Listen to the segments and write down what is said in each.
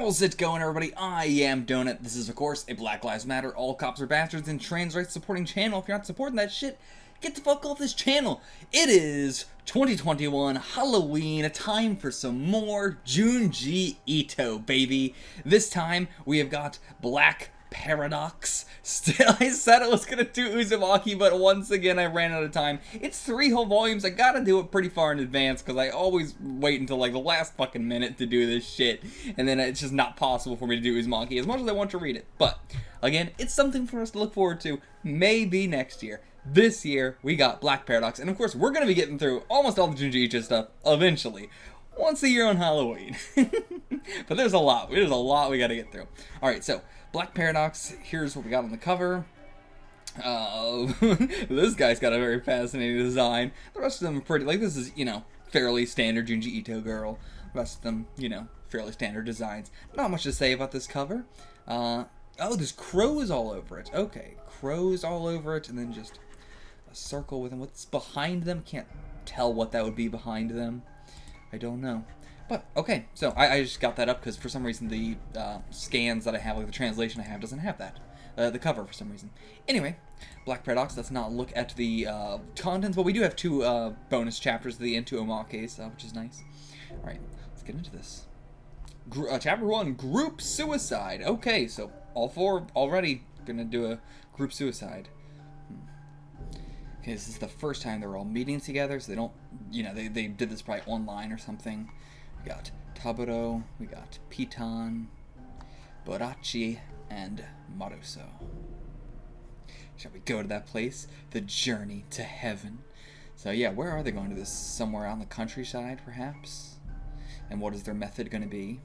How's it going, everybody? I am Donut. This is, of course, a Black Lives Matter, all cops are bastards, and trans rights supporting channel. If you're not supporting that shit, get the fuck off this channel. It is 2021, Halloween, a time for some more JUNJI Ito, baby. This time, we have got Black Paradox. Still, I said I was gonna do Uzumaki, but once again I ran out of time. It's 3 whole volumes. I gotta do it pretty far in advance because I always wait until like the last fucking minute to do this shit, and then it's just not possible for me to do Uzumaki as much as I want to read it. But again, it's something for us to look forward to. Maybe next year. This year we got Black Paradox, and of course we're gonna be getting through almost all the JUNJI Ito stuff eventually. Once a year on Halloween. But there's a lot we gotta get through. Alright, so Black Paradox, here's what we got on the cover. This guy's got a very fascinating design. The rest of them are pretty, like, this is, you know, fairly standard JUNJI Ito girl. The rest of them, you know, fairly standard designs. Not much to say about this cover. Oh, there's crows all over it. Okay, crows all over it, and then just a circle with them. What's behind them? Can't tell what that would be behind them. I don't know. But, okay, so I just got that up because for some reason the scans that I have, like the translation I have, doesn't have that. The cover, for some reason. Anyway, Black Paradox, let's not look at the contents, but we do have 2 bonus chapters at the end, 2 omakes, which is nice. Alright, let's get into this. Chapter 1, Group Suicide. Okay, so all 4 already gonna do a group suicide. Okay, this is the first time they're all meeting together, so they don't, you know, they did this probably online or something. We got Taburo, we got Piton, Borachi, and Maruso. Shall we go to that place? The journey to heaven. So yeah, where are they going to this? Somewhere out in the countryside, perhaps? And what is their method going to be?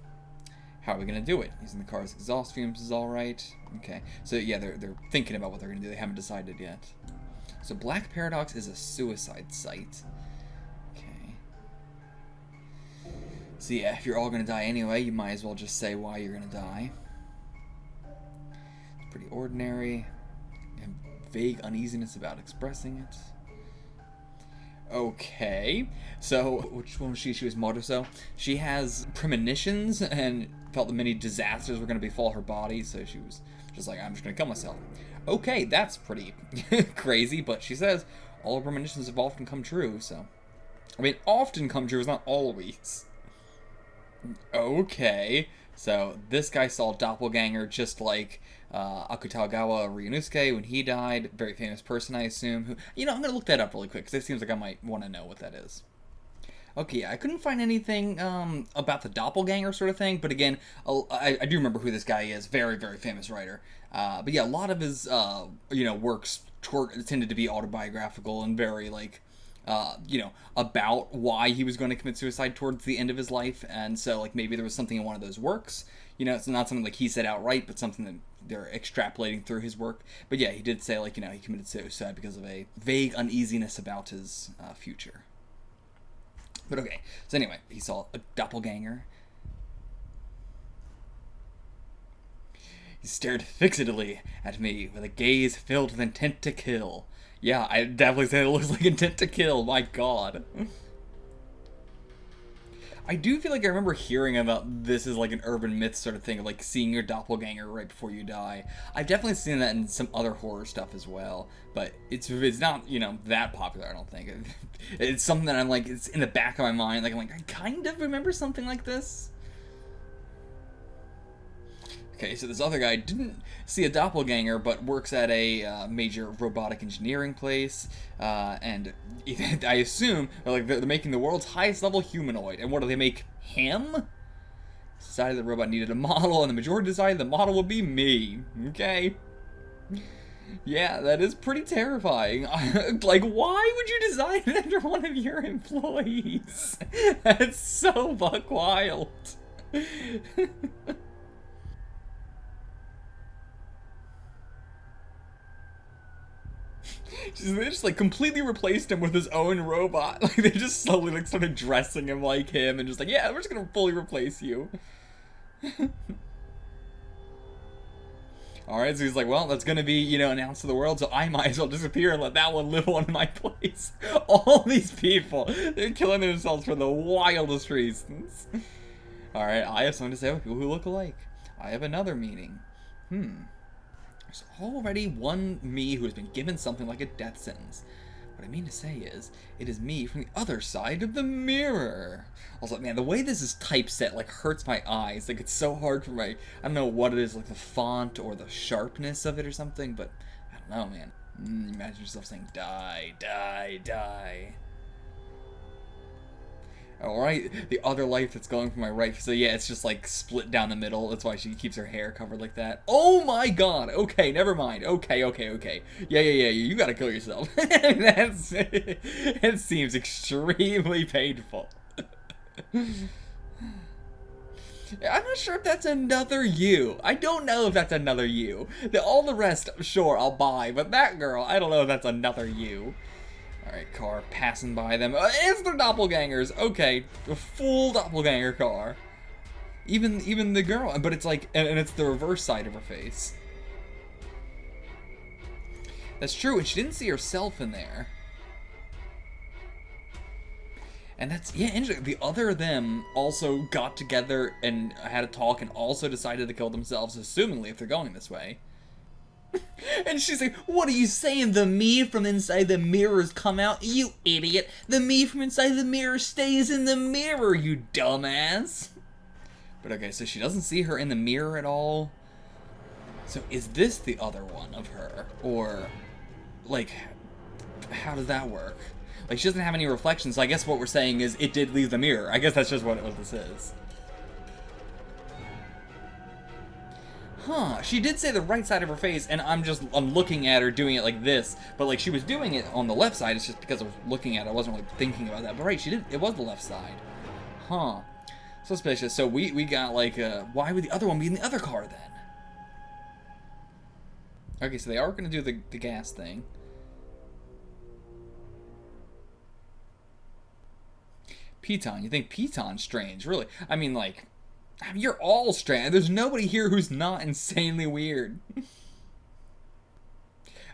How are we going to do it? Using the car's exhaust fumes is alright. Okay, so yeah, they're thinking about what they're going to do. They haven't decided yet. So Black Paradox is a suicide site. Okay. So yeah, if you're all gonna die anyway, you might as well just say why you're gonna die. It's pretty ordinary. And vague uneasiness about expressing it. Okay. So, which one was she? She was Maruso. She has premonitions and felt that many disasters were gonna befall her body, so she was just like, I'm just gonna kill myself. Okay, that's pretty crazy, but she says all her premonitions have often come true, so... I mean, often come true is not always. Okay, so this guy saw a doppelganger just like Akutagawa Ryunosuke when he died. Very famous person, I assume. Who, you know, I'm going to look that up really quick, because it seems like I might want to know what that is. Okay, I couldn't find anything about the doppelganger sort of thing, but again, I do remember who this guy is. Very, very famous writer. But yeah, a lot of his, you know, works tended to be autobiographical and very, like, you know, about why he was going to commit suicide towards the end of his life, and so, like, maybe there was something in one of those works. You know, it's not something like he said outright, but something that they're extrapolating through his work. But yeah, he did say, like, you know, he committed suicide because of a vague uneasiness about his future. But okay, so anyway, he saw a doppelganger. He stared fixedly at me with a gaze filled with intent to kill. Yeah, I definitely say it looks like intent to kill, my god. I do feel like I remember hearing about this as like an urban myth sort of thing, of like seeing your doppelganger right before you die. I've definitely seen that in some other horror stuff as well, but it's not, you know, that popular, I don't think. It's something that I'm like, it's in the back of my mind, like I'm like, I kind of remember something like this. Okay, so this other guy didn't see a doppelganger, but works at a major robotic engineering place, and I assume they're making the world's highest level humanoid. And what do they make? Him? Decided the robot needed a model, and the majority decided the model would be me. Okay. Yeah, that is pretty terrifying. Like, why would you design it after one of your employees? That's so buck wild. They just like completely replaced him with his own robot. Like they just slowly like started dressing him like him and just like, yeah, we're just gonna fully replace you. Alright, so he's like, well, that's gonna be, you know, announced to the world, so I might as well disappear and let that one live on in my place. All these people, they're killing themselves for the wildest reasons. Alright, I have something to say about people who look alike. I have another meaning. There's already one me who has been given something like a death sentence. What I mean to say is, it is me from the other side of the mirror. Also, man, the way this is typeset, like, hurts my eyes. Like, it's so hard for my, I don't know what it is, like the font or the sharpness of it or something, but I don't know, man. Imagine yourself saying, die, die, die. Alright, the other life that's going from my right. So yeah, it's just like split down the middle. That's why she keeps her hair covered like that. Oh my god! Okay, never mind. Okay. Yeah, you gotta kill yourself. It seems extremely painful. I'm not sure if that's another you. I don't know if that's another you. All the rest, sure, I'll buy. But that girl, I don't know if that's another you. Alright, car passing by them. It's their doppelgangers. Okay, a full doppelganger car. Even the girl, but it's like, and it's the reverse side of her face. That's true, and she didn't see herself in there. And that's, yeah, interesting. The other them also got together and had a talk and also decided to kill themselves, assumingly, if they're going this way. And she's like, what are you saying? The me from inside the mirrors come out? You idiot. The me from inside the mirror stays in the mirror, you dumbass. But okay, so she doesn't see her in the mirror at all. So is this the other one of her? Or, like, how does that work? Like, she doesn't have any reflections, so I guess what we're saying is it did leave the mirror. I guess that's just what this is. Huh, she did say the right side of her face, and I'm looking at her doing it like this, but like she was doing it on the left side. It's just because I was looking at it, I wasn't really thinking about that. But right, it was the left side. Huh. Suspicious. So we got like, why would the other one be in the other car then? Okay, so they are going to do the gas thing. Piton, you think Piton's strange, really? I mean, like, you're all strange. There's nobody here who's not insanely weird.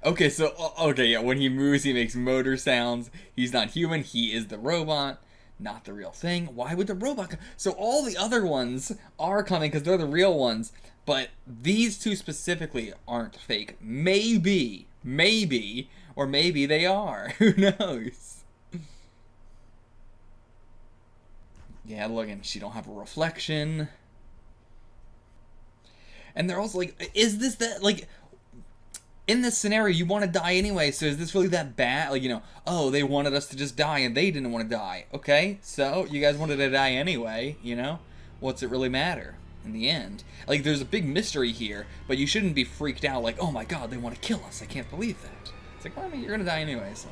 Okay, so, okay, yeah, when he moves, he makes motor sounds. He's not human. He is the robot, not the real thing. Why would the robot come? So all the other ones are coming because they're the real ones, but these two specifically aren't fake. Maybe, or maybe they are. Who knows? Yeah, look, and she don't have a reflection. And they're also like, is this that, like, in this scenario, you want to die anyway, so is this really that bad? Like, you know, oh, they wanted us to just die and they didn't want to die. Okay, so you guys wanted to die anyway, you know? What's it really matter in the end? Like, there's a big mystery here, but you shouldn't be freaked out like, oh my god, they want to kill us. I can't believe that. It's like, well, I mean, you're going to die anyway, so.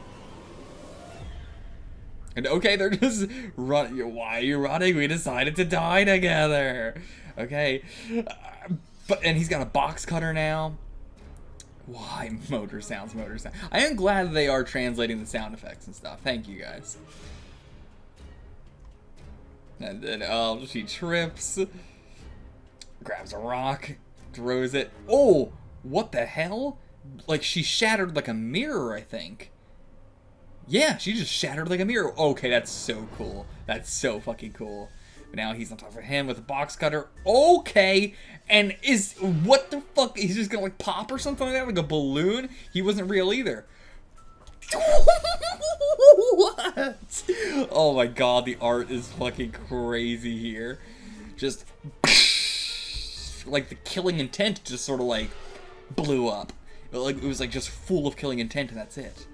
And okay, they're just running. Why are you running? We decided to die together. Okay. And he's got a box cutter now. Why? Motor sounds. I am glad they are translating the sound effects and stuff. Thank you, guys. And then, oh, she trips. Grabs a rock. Throws it. Oh! What the hell? Like, she shattered like a mirror, I think. Yeah, she just shattered like a mirror. Okay, that's so cool. That's so fucking cool. But now he's on top of him with a box cutter. Okay, and what the fuck? He's just gonna like pop or something like that, like a balloon? He wasn't real either. What? Oh my god, the art is fucking crazy here. Just like the killing intent just sort of like blew up. Like it was like just full of killing intent, and that's it.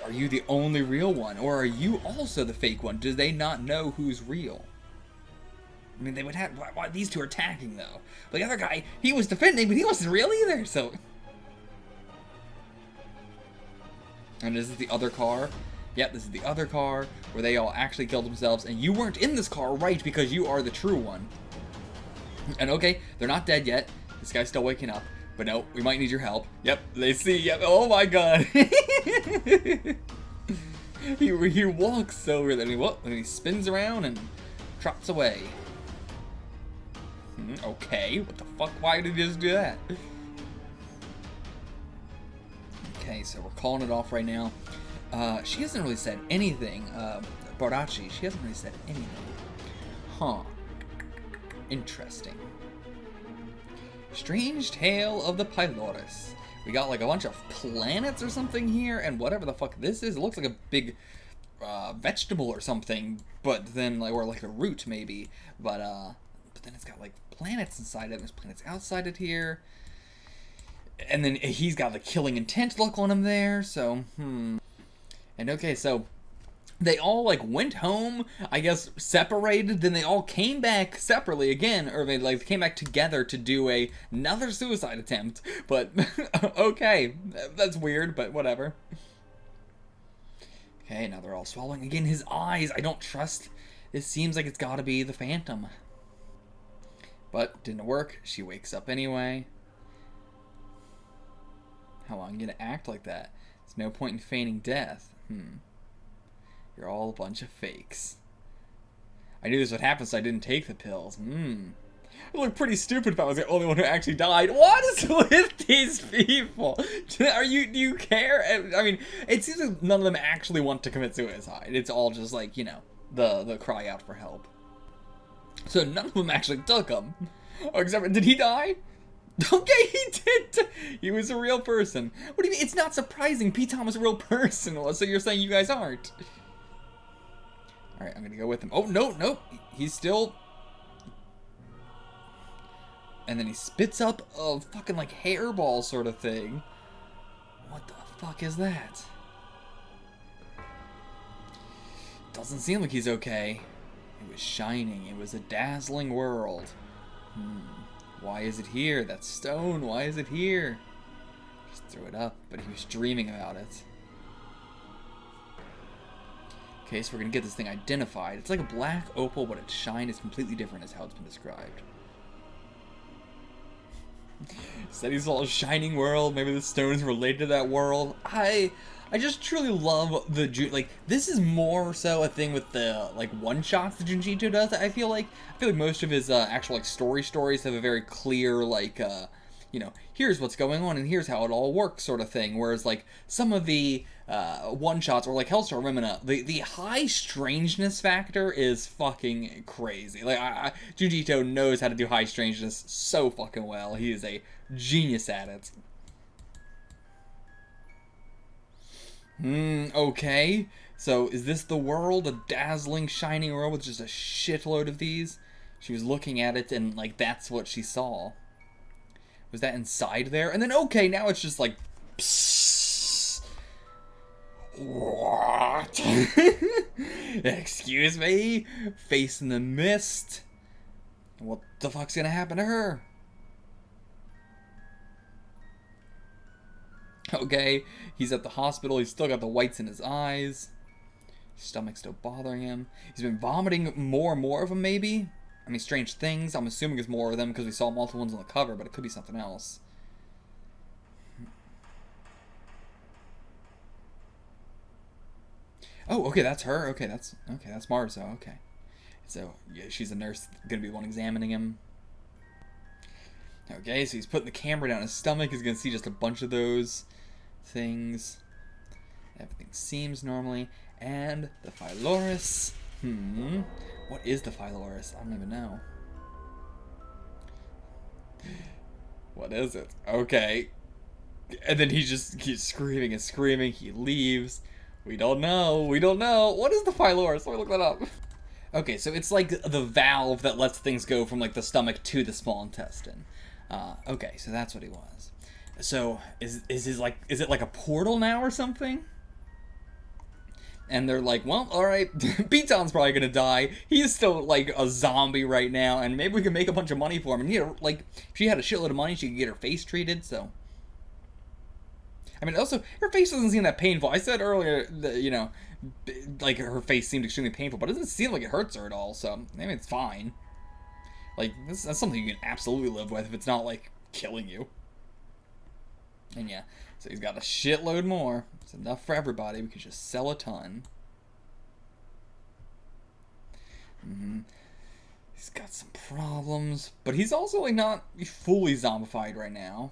Are you the only real one? Or are you also the fake one? Do they not know who's real? I mean, they would have... Why these two are attacking, though? The other guy, he was defending, but he wasn't real either, so... And this is the other car. Yep, this is the other car where they all actually killed themselves. And you weren't in this car, right, because you are the true one. And okay, they're not dead yet. This guy's still waking up. But no, we might need your help. Yep, they see. Yep. Oh my god. he walks over there and he spins around and trots away. Okay, what the fuck? Why did he just do that? Okay, so we're calling it off right now. She hasn't really said anything. Borachi. She hasn't really said anything. Huh. Interesting. Strange Tale of the Pylorus. We got like a bunch of planets or something here, and whatever the fuck this is, it looks like a big vegetable or something, but then like, or like a root maybe, but then it's got like planets inside it. There's planets outside it here, and then he's got the killing intent look on him there. So and okay, so they all like went home, I guess, separated, then they all came back separately again, or they like came back together to do another suicide attempt. But okay, that's weird, but whatever. Okay, now they're all swallowing again. His eyes, I don't trust. This seems like it's gotta be the Phantom. But didn't work. She wakes up anyway. How long are you gonna act like that? There's no point in feigning death. You're all a bunch of fakes. I knew this would happen, so I didn't take the pills. I look pretty stupid if I was the only one who actually died. What is with these people? Do you care? I mean, it seems like none of them actually want to commit suicide. It's all just like, you know, the cry out for help. So none of them actually took them. Oh, except, did he die? Okay, he did. He was a real person. What do you mean? It's not surprising. P-Tom was a real person. So you're saying you guys aren't? Alright, I'm gonna go with him. Oh, no. He's still... And then he spits up a fucking, like, hairball sort of thing. What the fuck is that? Doesn't seem like he's okay. It was shining. It was a dazzling world. Why is it here? That stone, why is it here? Just threw it up, but he was dreaming about it. Okay, so we're gonna get this thing identified. It's like a black opal, but its shine is completely different as how it's been described. Said he saw a shining world. Maybe the stone is related to that world. I just truly love the like. This is more so a thing with the like one shots that JUNJI does. I feel like most of his actual like stories have a very clear like you know, here's what's going on and here's how it all works sort of thing. Whereas like some of the one shots or like Hellstar Remina, the high strangeness factor is fucking crazy. Like JUNJI knows how to do high strangeness so fucking well. He is a genius at it. Okay. So is this the world? A dazzling, shining world with just a shitload of these? She was looking at it and like that's what she saw. Was that inside there? And then, okay, now it's just like, psst. What? Excuse me? Face in the mist. What the fuck's gonna happen to her? Okay, he's at the hospital. He's still got the whites in his eyes. His stomach's still bothering him. He's been vomiting more and more of them, maybe? I mean, strange things. I'm assuming there's more of them because we saw multiple ones on the cover, but it could be something else. Oh, okay, that's her. Okay, that's Marzo. Okay, so yeah, she's a nurse. Gonna be the one examining him. Okay, so he's putting the camera down his stomach. He's gonna see just a bunch of those things. Everything seems normally, and the Pylorus. What is the Pylorus? I don't even know. What is it? Okay. And then he just keeps screaming and screaming. He leaves. We don't know. We don't know. What is the Pylorus? Let me look that up. Okay, so it's like the valve that lets things go from like the stomach to the small intestine. Okay, so that's what he was. So is it like a portal now or something? And they're like, well, alright, Beaton's probably gonna die. He's still, like, a zombie right now, and maybe we can make a bunch of money for him. And, you know, like, if she had a shitload of money, she could get her face treated, so... I mean, also, her face doesn't seem that painful. I said earlier that, you know, like, her face seemed extremely painful, but it doesn't seem like it hurts her at all, so maybe it's fine. Like, that's something you can absolutely live with if it's not, like, killing you. And yeah, so he's got a shitload more. It's enough for everybody. We could just sell a ton. He's got some problems, but he's also like not fully zombified right now.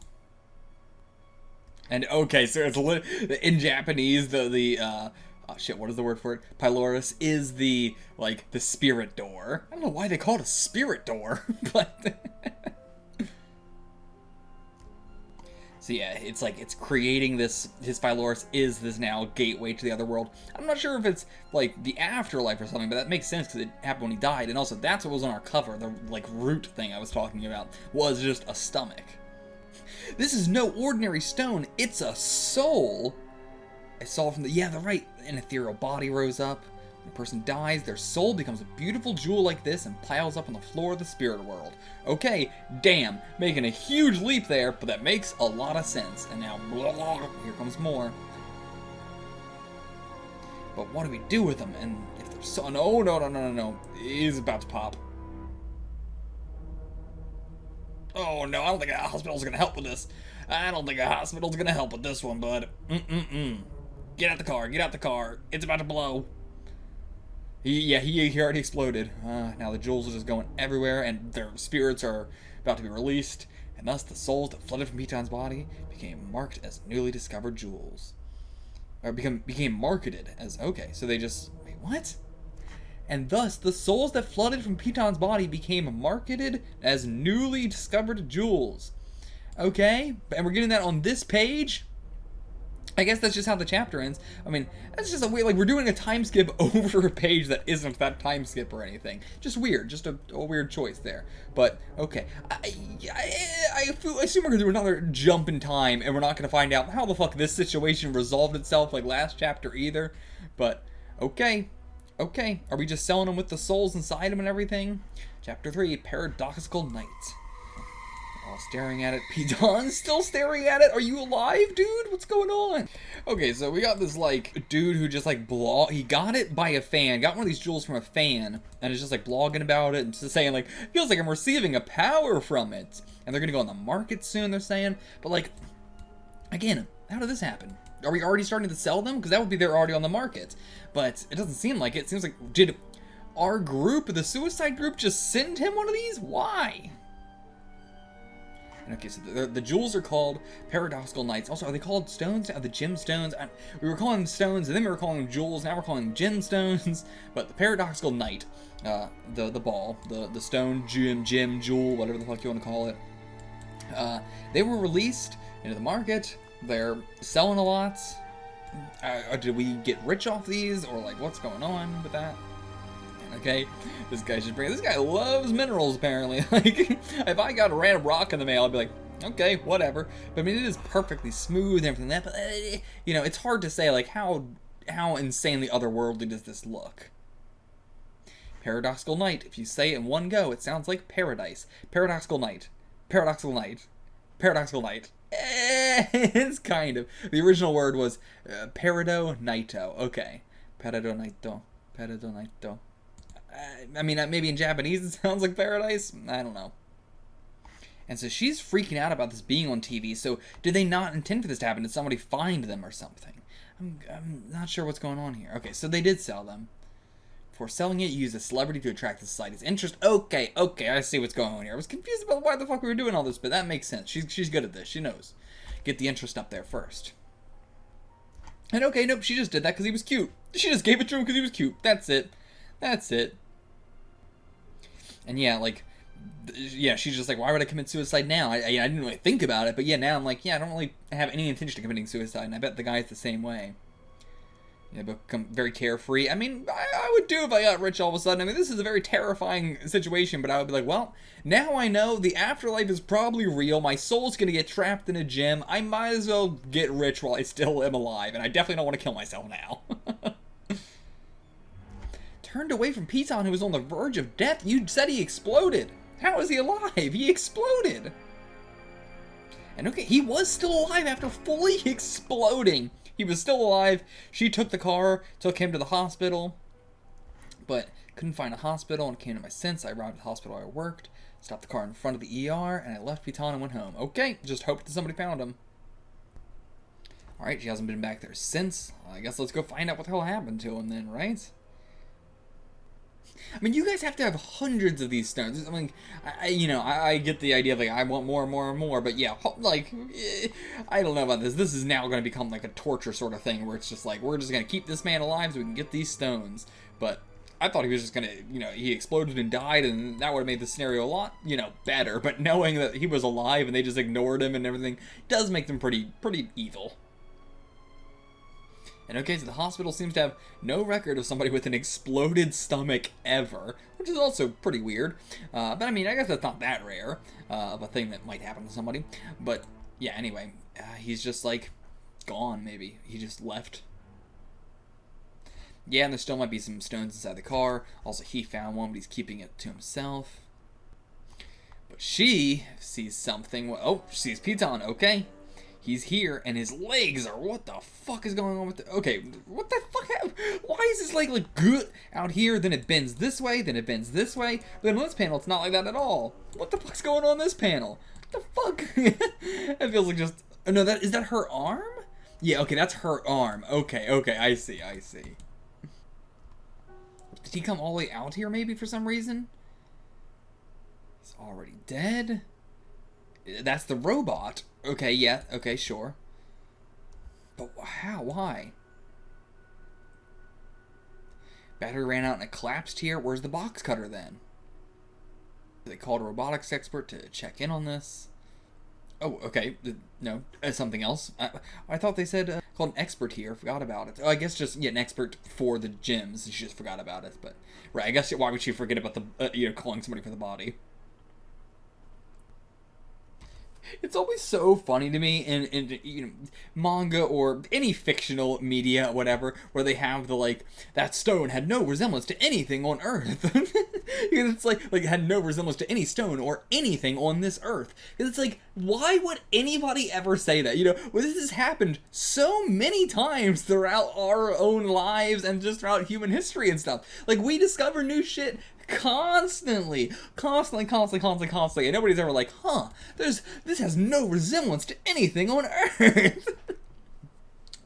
And okay, so it's in Japanese, the oh shit, what is the word for it? Pylorus is the, like, the spirit door. I don't know why they call it a spirit door, but... So yeah, it's like, it's creating this, his Pylorus is this now gateway to the other world. I'm not sure if it's, like, the afterlife or something, but that makes sense because it happened when he died. And also, that's what was on our cover, the, like, root thing I was talking about, was just a stomach. This is no ordinary stone, it's a soul. I saw from the, yeah, the right, an ethereal body rose up. When a person dies, their soul becomes a beautiful jewel like this and piles up on the floor of the spirit world. Okay, damn, making a huge leap there, but that makes a lot of sense. And now, blah, blah, here comes more. But what do we do with them? And if there's so, no, he's about to pop. Oh no, I don't think a hospital's gonna help with this. I don't think a hospital's gonna help with this one, bud. Get out the car, it's about to blow. He already exploded. Now the jewels are just going everywhere, and their spirits are about to be released, and thus the souls that flooded from Piton's body became marked as newly discovered jewels. Or became marketed as, okay, so they just, wait, what? And thus the souls that flooded from Piton's body became marketed as newly discovered jewels. Okay, and we're getting that on this page? I guess that's just how the chapter ends. I mean, that's just a weird, like, we're doing a time skip over a page that isn't that time skip or anything. Just weird, just a weird choice there. But, okay. I assume we're going to do another jump in time, and we're not going to find out how the fuck this situation resolved itself like last chapter either. But, okay. Okay, are we just selling them with the souls inside them and everything? Chapter 3, Paradoxical Night. All staring at it. Piton's still staring at it? Are you alive, dude? What's going on? Okay, so we got this, like, dude who just, like, he got it by a fan. Got one of these jewels from a fan. And is just, like, blogging about it and just saying, like, feels like I'm receiving a power from it. And they're gonna go on the market soon, they're saying. But, like, again, how did this happen? Are we already starting to sell them? Because that would be they're already on the market. But it doesn't seem like it. It seems like, did our group, the suicide group, just send him one of these? Why? Okay, so the jewels are called Paradoxical Nights. Also, are they called stones? Are the gemstones? We were calling them stones, and then we were calling them jewels. Now we're calling them gemstones. But the Paradoxical Night, the ball, the stone, gem, jewel, whatever the fuck you want to call it. They were released into the market. They're selling a lot. Did we get rich off these, or like what's going on with that? Okay, this guy loves minerals apparently. Like, if I got a random rock in the mail, I'd be like, okay, whatever. But I mean, it is perfectly smooth and everything like that. But you know, it's hard to say like how insanely otherworldly does this look. Paradoxical Night. If you say it in one go, it sounds like paradise. Paradoxical Night. Paradoxical Night. Paradoxical Night. It's kind of. The original word was Parado Naito. Okay. Parado Naito. Parado Naito. I mean, maybe in Japanese it sounds like paradise. I don't know. And so she's freaking out about this being on TV. So did they not intend for this to happen? Did somebody find them or something? I'm not sure what's going on here. Okay, so they did sell them. Before selling it, you use a celebrity to attract the society's interest. Okay, I see what's going on here. I was confused about why the fuck we were doing all this, but that makes sense. She's good at this. She knows. Get the interest up there first. And okay, nope, she just did that because he was cute. She just gave it to him because he was cute. That's it. That's it. And yeah, like, yeah, she's just like, why would I commit suicide now? I didn't really think about it, but yeah, now I'm like, yeah, I don't really have any intention of committing suicide, and I bet the guy's the same way. Yeah, become very carefree. I mean, I would do if I got rich all of a sudden. I mean, this is a very terrifying situation, but I would be like, well, now I know the afterlife is probably real. My soul's gonna get trapped in a gem. I might as well get rich while I still am alive, and I definitely don't want to kill myself now. Turned away from Piton, who was on the verge of death. You said he exploded. How is he alive? He exploded. And okay, he was still alive after fully exploding. He was still alive. She took the car, took him to the hospital, but couldn't find a hospital and came to my sense. I arrived at the hospital where I worked, stopped the car in front of the ER, and I left Piton and went home. Okay, just hoped that somebody found him. Alright, she hasn't been back there since. I guess let's go find out what the hell happened to him then, right? I mean, you guys have to have hundreds of these stones. I mean, I get the idea of, like, I want more and more and more, but yeah, like, I don't know about this. This is now going to become, like, a torture sort of thing, where it's just like, we're just going to keep this man alive so we can get these stones. But I thought he was just going to, he exploded and died, and that would have made the scenario a lot, better. But knowing that he was alive and they just ignored him and everything does make them pretty evil. And okay, so the hospital seems to have no record of somebody with an exploded stomach ever, which is also pretty weird. But I mean, I guess that's not that rare of a thing that might happen to somebody. But yeah, anyway, he's just like gone, maybe. He just left. Yeah, and there still might be some stones inside the car. Also, he found one, but he's keeping it to himself. But she sees something. Oh, she sees Piton, okay. He's here, and his legs are, what the fuck is going on with the, okay, what the fuck, why is his leg like good out here, then it bends this way, then it bends this way, but then on this panel, it's not like that at all. What the fuck's going on this panel? What the fuck? It feels like just, oh no, is that her arm? Yeah, okay, that's her arm. Okay, I see. Did he come all the way out here, maybe, for some reason? He's already dead? That's the robot. Okay, yeah, okay, sure. But how? Why? Battery ran out and it collapsed here. Where's the box cutter then? They called a robotics expert to check in on this. Oh, okay. No, something else. I thought they said called an expert here. Forgot about it. Oh, I guess just an expert for the gyms. She just forgot about it. But right, I guess why would she forget about the calling somebody for the body? It's always so funny to me in manga or any fictional media, whatever, where they have the, like, that stone had no resemblance to anything on Earth. It's like it had no resemblance to any stone or anything on this Earth. Because it's like, why would anybody ever say that? Well, this has happened so many times throughout our own lives and just throughout human history and stuff. Like, we discover new shit constantly, and nobody's ever like, huh, this has no resemblance to anything on Earth.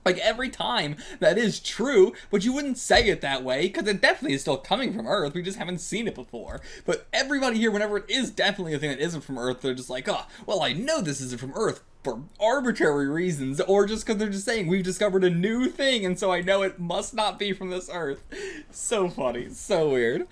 Like, every time that is true, but you wouldn't say it that way, because it definitely is still coming from Earth, we just haven't seen it before. But everybody here, whenever it is definitely a thing that isn't from Earth, they're just like, oh, well, I know this isn't from Earth for arbitrary reasons, or just because they're just saying, we've discovered a new thing, and so I know it must not be from this Earth. So funny, so weird.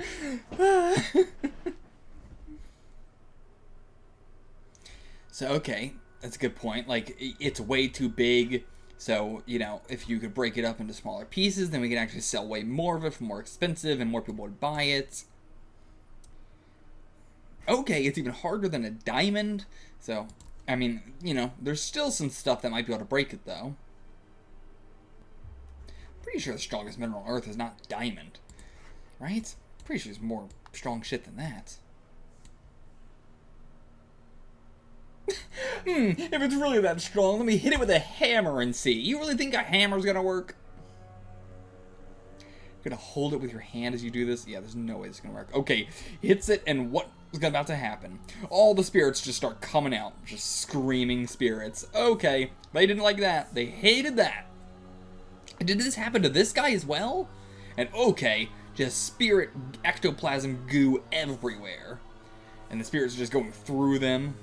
So, okay, that's a good point. Like, it's way too big. So, if you could break it up into smaller pieces, then we could actually sell way more of it for more expensive and more people would buy it. Okay, it's even harder than a diamond. So, I mean, there's still some stuff that might be able to break it, though. Pretty sure the strongest mineral on Earth is not diamond. Right? Pretty sure there's more strong shit than that. If it's really that strong, let me hit it with a hammer and see. You really think a hammer's gonna work? You're gonna hold it with your hand as you do this? Yeah, there's no way this is gonna work. Okay, hits it, and what is about to happen? All the spirits just start coming out, just screaming spirits. Okay, they didn't like that. They hated that. Did this happen to this guy as well? And okay, just spirit ectoplasm goo everywhere. And the spirits are just going through them.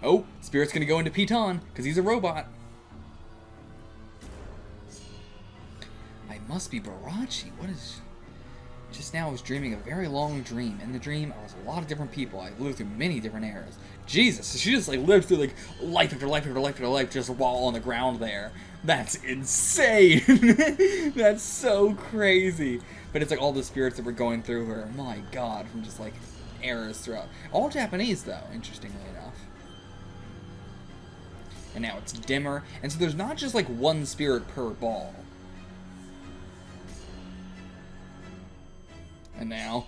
Oh, Spirit's gonna go into Piton, because he's a robot. I must be Barachi. What is... Just now I was dreaming a very long dream. In the dream, I was a lot of different people. I lived through many different eras. Jesus, she just like lived through like life after life after life after life just while on the ground there. That's insane. That's so crazy. But it's like all the spirits that were going through her. My God, from just like eras throughout. All Japanese though, interestingly enough. And now it's dimmer. And so there's not just like one spirit per ball. And now,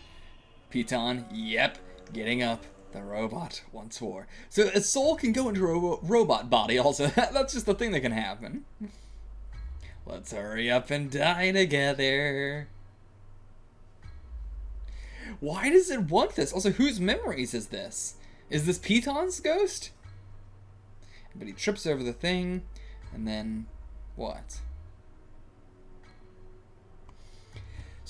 Piton, yep, getting up, the robot once more. So a soul can go into a robot body also. That's just the thing that can happen. Let's hurry up and die together. Why does it want this? Also, whose memories is this? Is this Piton's ghost? But he trips over the thing, and then what?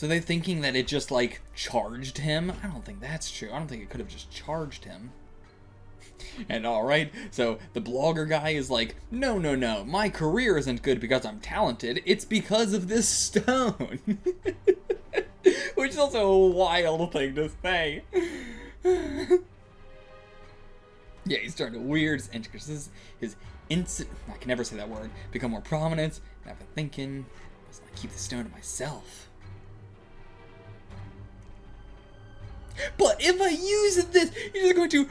So they're thinking that it just, like, charged him? I don't think that's true. I don't think it could have just charged him. And alright, so the blogger guy is like, no, no, no, my career isn't good because I'm talented, it's because of this stone. Which is also a wild thing to say. Yeah, he's starting to weird, his instant, I can never say that word, become more prominent, and I've been thinking, I keep the stone to myself. But if I use this, you're just going to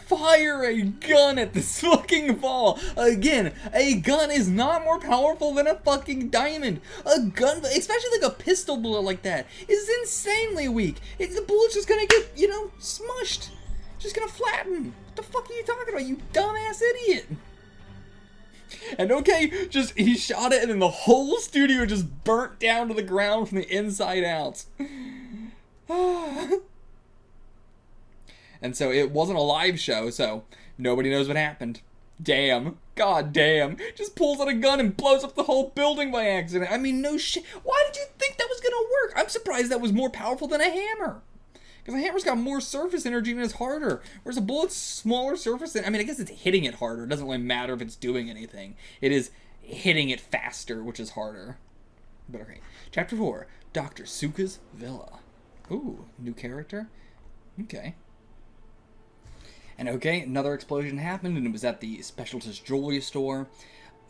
fire a gun at this fucking ball. Again, a gun is not more powerful than a fucking diamond. A gun, especially like a pistol bullet like that, is insanely weak. The bullet's just gonna get, you know, smushed. Just gonna flatten. What the fuck are you talking about, you dumbass idiot? And okay, just, he shot it and then the whole studio just burnt down to the ground from the inside out. And so it wasn't a live show, so nobody knows what happened. Damn. God damn. Just pulls out a gun and blows up the whole building by accident. I mean, no shit. Why did you think that was gonna work? I'm surprised that was more powerful than a hammer. Because a hammer's got more surface energy and it's harder. Whereas a bullet's smaller surface. I mean, I guess it's hitting it harder. It doesn't really matter if it's doing anything. It is hitting it faster, which is harder. But okay. Chapter 4. Dr. Suka's Villa. Ooh, new character? Okay. And okay, another explosion happened, and it was at the specialist jewelry store.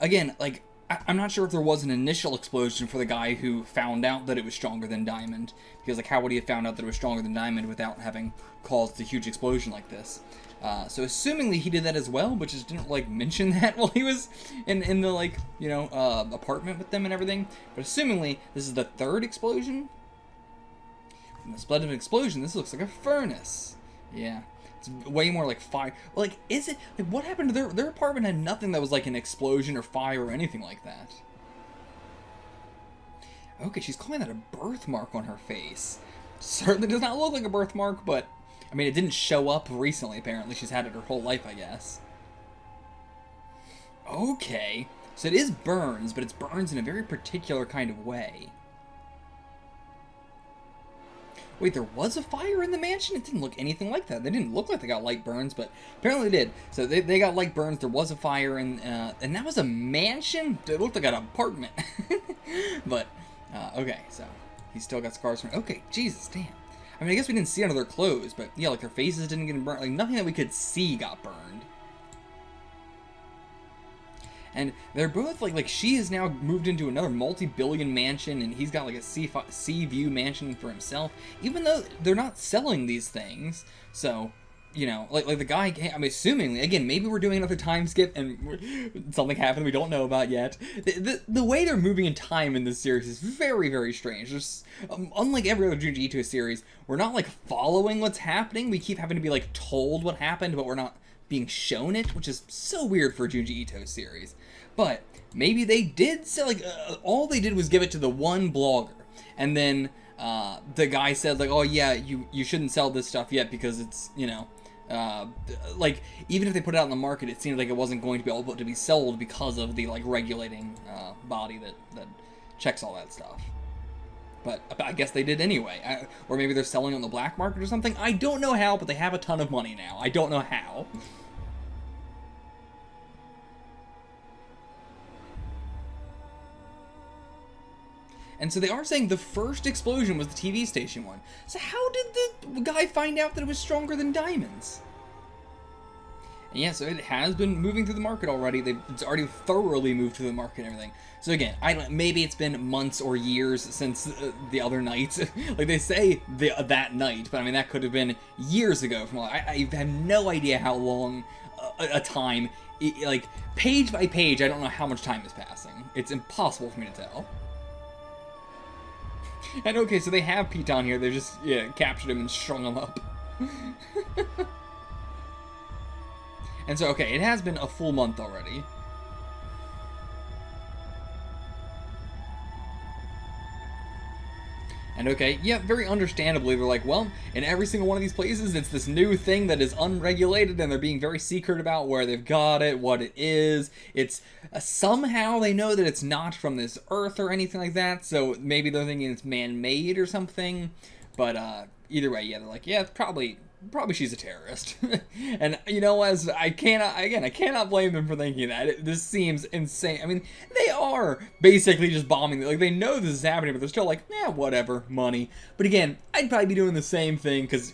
Again, like, I'm not sure if there was an initial explosion for the guy who found out that it was stronger than diamond. Because, like, how would he have found out that it was stronger than diamond without having caused a huge explosion like this? So assumingly he did that as well, but just didn't, like, mention that while he was in the, like, you know, apartment with them and everything. But assumingly, this is the third explosion. From the splendid explosion, this looks like a furnace. Yeah. It's way more like fire. Like, is it? Like, what happened to their apartment? Had nothing that was like an explosion or fire or anything like that. Okay, she's calling that a birthmark on her face. Certainly does not look like a birthmark, but I mean, it didn't show up recently. Apparently, she's had it her whole life, I guess. Okay, so it is burns, but it's burns in a very particular kind of way. Wait, there was a fire in the mansion? It didn't look anything like that. They didn't look like they got light burns, but apparently they did. So they got light burns. There was a fire, and that was a mansion? It looked like an apartment. But, okay, so he still got scars from... Okay, Jesus, damn. I mean, I guess we didn't see under their clothes, but yeah, like their faces didn't get burnt. Like, nothing that we could see got burned. And they're both, like she has now moved into another multi-billion mansion, and he's got, like, a sea view mansion for himself, even though they're not selling these things. So, you know, like the guy, I'm assuming, again, maybe we're doing another time skip, and something happened we don't know about yet. The way they're moving in time in this series is very, very strange. There's, unlike every other JUNJI Ito series, we're not, like, following what's happening. We keep having to be, like, told what happened, but we're not being shown it, which is so weird for a JUNJI Ito series. But maybe they did sell, like, all they did was give it to the one blogger, and then the guy said, like, oh yeah, you shouldn't sell this stuff yet because it's, you know, like, even if they put it out in the market, it seemed like it wasn't going to be able to be sold because of the, like, regulating body that checks all that stuff. But I guess they did anyway. Or maybe they're selling on the black market or something. I don't know how, but they have a ton of money now. I don't know how. And so they are saying the first explosion was the TV station one. So how did the guy find out that it was stronger than diamonds? And yeah, so it has been moving through the market already. It's already thoroughly moved through the market and everything. So again, maybe it's been months or years since the other night. Like they say that night, but I mean that could have been years ago. From I have no idea how long a time, like page by page, I don't know how much time is passing. It's impossible for me to tell. And okay, so they have Pete on here. They just, yeah, captured him and strung him up. And so, okay, it has been a full month already. And okay, yeah, very understandably, they're like, well, in every single one of these places, it's this new thing that is unregulated, and they're being very secret about where they've got it, what it is. It's somehow they know that it's not from this Earth or anything like that, so maybe they're thinking it's man-made or something. But either way, yeah, they're like, yeah, probably she's a terrorist. And you know, as I cannot blame them for thinking that. This seems insane. I mean, they are basically just bombing. Like, they know this is happening, but they're still like, yeah, whatever, money. But again, I'd probably be doing the same thing, because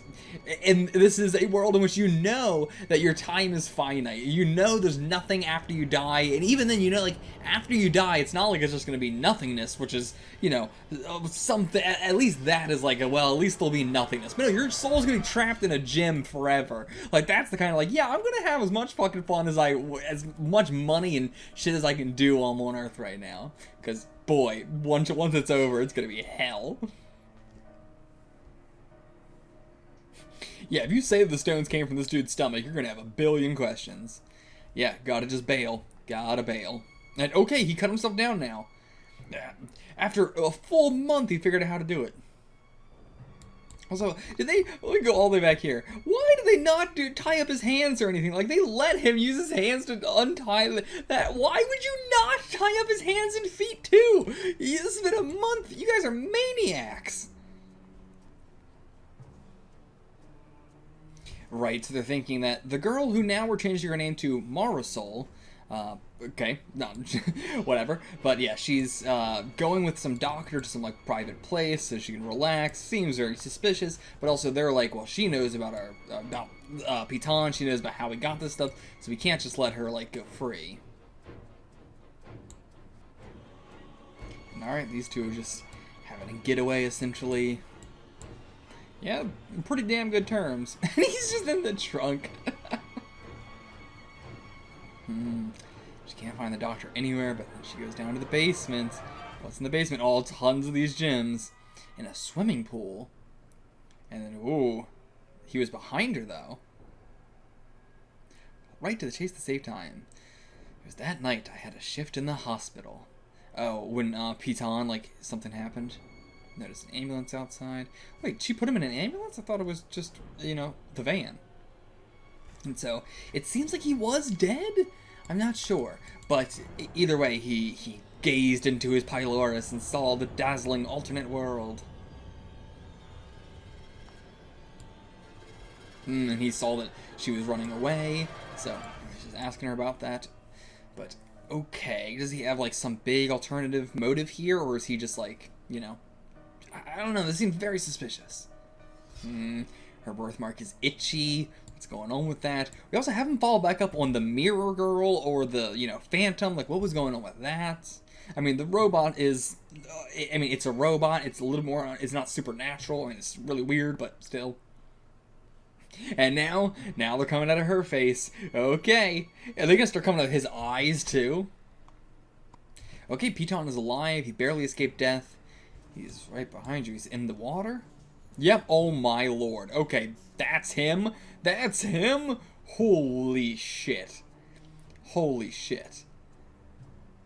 this is a world in which you know that your time is finite. You know there's nothing after you die, and even then, you know, like, after you die, it's not like it's just going to be nothingness, which is, you know, something, at least that is like, well, at least there'll be nothingness. But no, your soul's going to be trapped in a gym forever. Like, that's the kind of, like, yeah, I'm gonna have as much fucking fun as much money and shit as I can do while I'm on Earth right now. Because, boy, once it's over, it's gonna be hell. Yeah, if you say the stones came from this dude's stomach, you're gonna have a billion questions. Yeah, gotta just bail. Gotta bail. And okay, he cut himself down now. After a full month, he figured out how to do it. Also, let me go all the way back here. Why did they not tie up his hands or anything? Like, they let him use his hands to untie that. Why would you not tie up his hands and feet, too? This has been a month. You guys are maniacs. Right, so they're thinking that the girl who now we're changing her name to Marisol, okay, no, whatever, but yeah, she's going with some doctor to some, like, private place so she can relax. Seems very suspicious, but also they're like, well, she knows about Piton, she knows about how we got this stuff, so we can't just let her, like, go free. And alright, these two are just having a getaway, essentially. Yeah, pretty damn good terms. And he's just in the trunk. She can't find the doctor anywhere, but then she goes down to the basement. What's in the basement? Oh, tons of these gyms. And a swimming pool. And then, ooh, he was behind her, though. Right to the chase to save time. It was that night I had a shift in the hospital. Oh, when Piton, like, something happened. Noticed an ambulance outside. Wait, she put him in an ambulance? I thought it was just, you know, the van. And so, it seems like he was dead? I'm not sure. But either way, he gazed into his pylorus and saw the dazzling alternate world. And he saw that she was running away, so he's just asking her about that. But, okay, does he have, like, some big alternative motive here, or is he just, like, you know, I don't know, this seems very suspicious. Her birthmark is itchy. What's going on with that? We also haven't followed back up on the mirror girl or the, you know, phantom. Like, what was going on with that? I mean, the robot is, I mean, it's a robot. It's a little more, it's not supernatural. I mean, it's really weird, but still. And now they're coming out of her face. Okay. Are they gonna start coming out of his eyes, too? Okay, Piton is alive. He barely escaped death. He's right behind you. He's in the water? Yep. Oh my lord. Okay, that's him. That's him? Holy shit. Holy shit.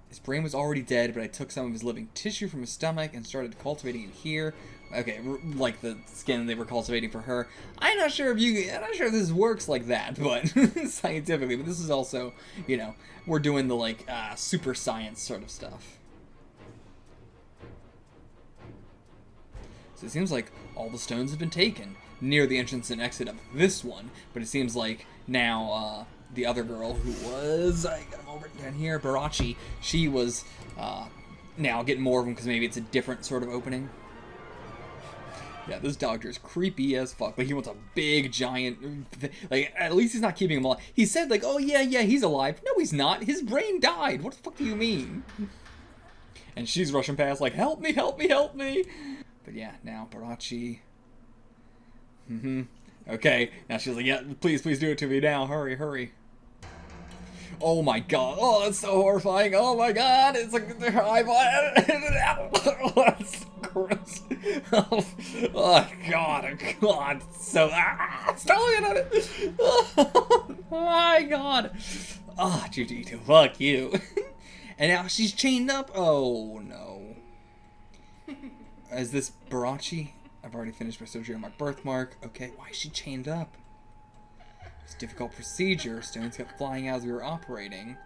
His brain was already dead, but I took some of his living tissue from his stomach and started cultivating it here. Okay, like the skin they were cultivating for her. I'm not sure if this works like that, but scientifically. But this is also, you know, we're doing the, like, super science sort of stuff. So it seems like all the stones have been taken near the entrance and exit of this one, but it seems like now the other girl who was, I got him over down here, Barachi, she was now getting more of them because maybe it's a different sort of opening. Yeah, this doctor's creepy as fuck. Like, he wants a big, giant... Like, at least he's not keeping him alive. He said, like, oh, yeah, he's alive. No, he's not. His brain died. What the fuck do you mean? And she's rushing past, like, help me, help me, help me. But yeah, now, Barachi... Okay, now she's like, yeah, please do it to me now. Hurry, hurry. Oh my god. Oh, that's so horrifying. Oh my god. It's like their eyeball. That's gross. Oh god. So, stop looking at it. Oh my god. Oh, Jujitsu, fuck you. And now she's chained up. Oh no. Is this Barachi? I've already finished my surgery on my birthmark. Okay, why is she chained up? It's a difficult procedure. Stones kept flying out as we were operating.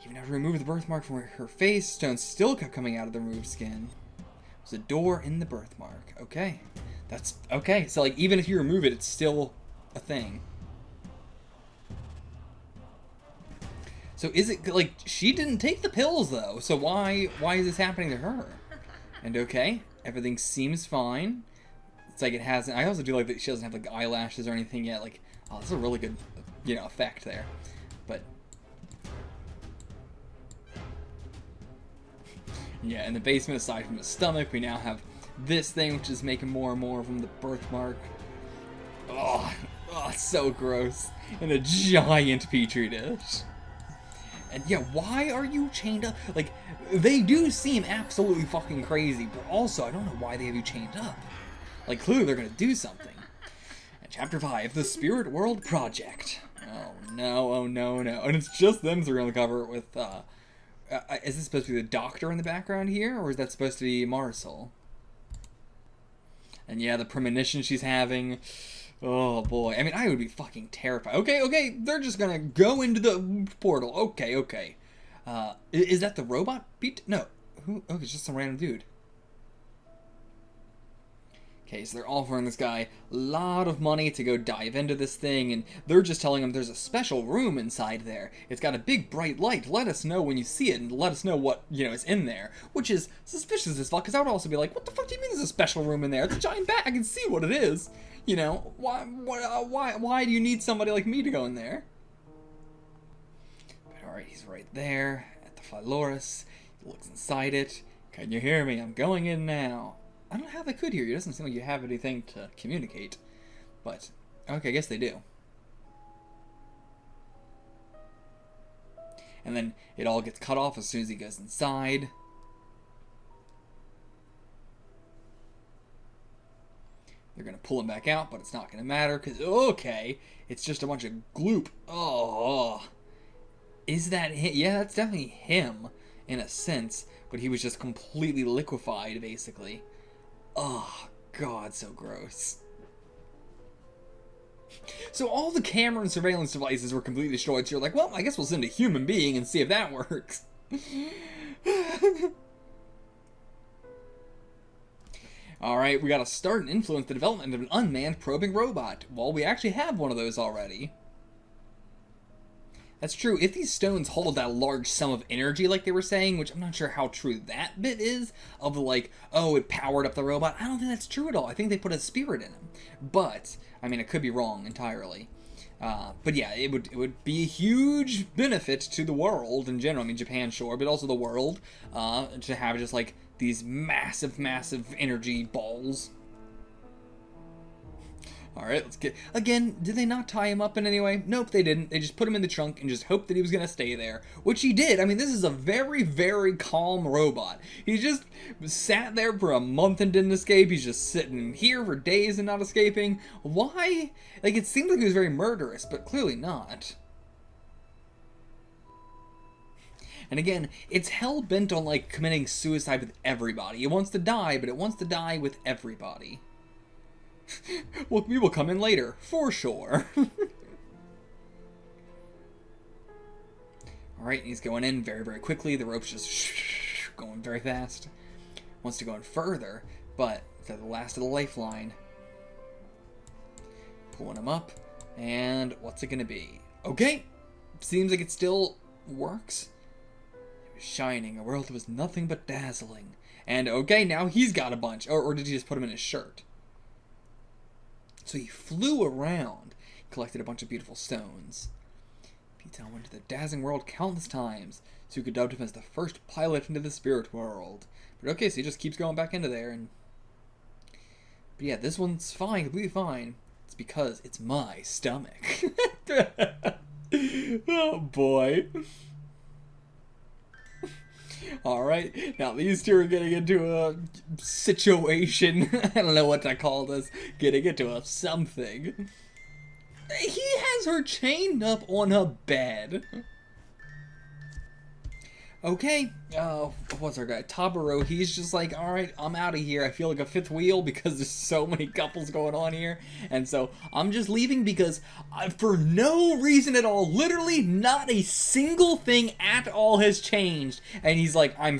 Even after we removed the birthmark from her face, stones still kept coming out of the removed skin. There's a door in the birthmark. Okay. That's okay. So like even if you remove it, it's still a thing. So is it like she didn't take the pills though? So why is this happening to her? And okay, everything seems fine. It's like it hasn't. I also do like that she doesn't have like eyelashes or anything yet. Like, oh, that's a really good, you know, effect there. But yeah, in the basement, aside from the stomach, we now have this thing, which is making more and more from the birthmark. Oh, so gross. In a giant petri dish. And yeah, why are you chained up? Like, they do seem absolutely fucking crazy, but also, I don't know why they have you chained up. Like, clearly they're gonna do something. And Chapter 5, The Spirit World Project. Oh no, oh no, no. And it's just them three on the cover with, is this supposed to be the doctor in the background here, or is that supposed to be Marisol? And yeah, the premonition she's having. Oh boy, I mean, I would be fucking terrified. Okay, they're just gonna go into the portal. Okay. Is that the robot? No. Who? Oh, it's just some random dude. Okay, so they're offering this guy a lot of money to go dive into this thing, and they're just telling him there's a special room inside there. It's got a big bright light. Let us know when you see it, and let us know what, you know, is in there. Which is suspicious as fuck, because I would also be like, what the fuck do you mean there's a special room in there? It's a giant bat. I can see what it is. You know, why do you need somebody like me to go in there? But alright, he's right there at the Phylloris. He looks inside it. Can you hear me? I'm going in now. I don't know how they could hear you. It doesn't seem like you have anything to communicate. But, okay, I guess they do. And then it all gets cut off as soon as he goes inside. They're going to pull him back out, but it's not going to matter because, okay, it's just a bunch of gloop. Oh, is that him? Yeah, that's definitely him in a sense, but he was just completely liquefied, basically. Oh, God, so gross. So all the camera and surveillance devices were completely destroyed, so you're like, well, I guess we'll send a human being and see if that works. Alright, we gotta start and influence the development of an unmanned probing robot. Well, we actually have one of those already. That's true. If these stones hold that large sum of energy like they were saying, which I'm not sure how true that bit is, of like, oh, it powered up the robot, I don't think that's true at all. I think they put a spirit in him. But, I mean, it could be wrong entirely. But yeah, it would be a huge benefit to the world in general. I mean, Japan, sure, but also the world, to have just like these massive energy balls. Alright, let's get... Again, did they not tie him up in any way? Nope, they didn't. They just put him in the trunk and just hoped that he was going to stay there. Which he did. I mean, this is a very calm robot. He just sat there for a month and didn't escape. He's just sitting here for days and not escaping. Why? Like, it seemed like he was very murderous, but clearly not. And again, it's hell-bent on, like, committing suicide with everybody. It wants to die, but it wants to die with everybody. Well, we will come in later, for sure. Alright, he's going in very quickly. The rope's just going very fast. Wants to go in further, but it's at the last of the lifeline. Pulling him up, and what's it gonna be? Okay, seems like it still works. It was shining, a world that was nothing but dazzling. And okay, now he's got a bunch. Or did he just put him in his shirt? So he flew around, collected a bunch of beautiful stones. Pitel went to the dazzling world countless times, so you could dub him as the first pilot into the spirit world. But okay, so he just keeps going back into there, and... But yeah, this one's fine, completely fine. It's because it's my stomach. Oh boy. Alright, now these two are getting into a situation. I don't know what to call this. Getting into a something. He has her chained up on a bed. Okay, what's our guy? Taburo, he's just like, alright, I'm out of here. I feel like a fifth wheel because there's so many couples going on here. And so I'm just leaving because for no reason at all, literally not a single thing at all has changed. And he's like, I'm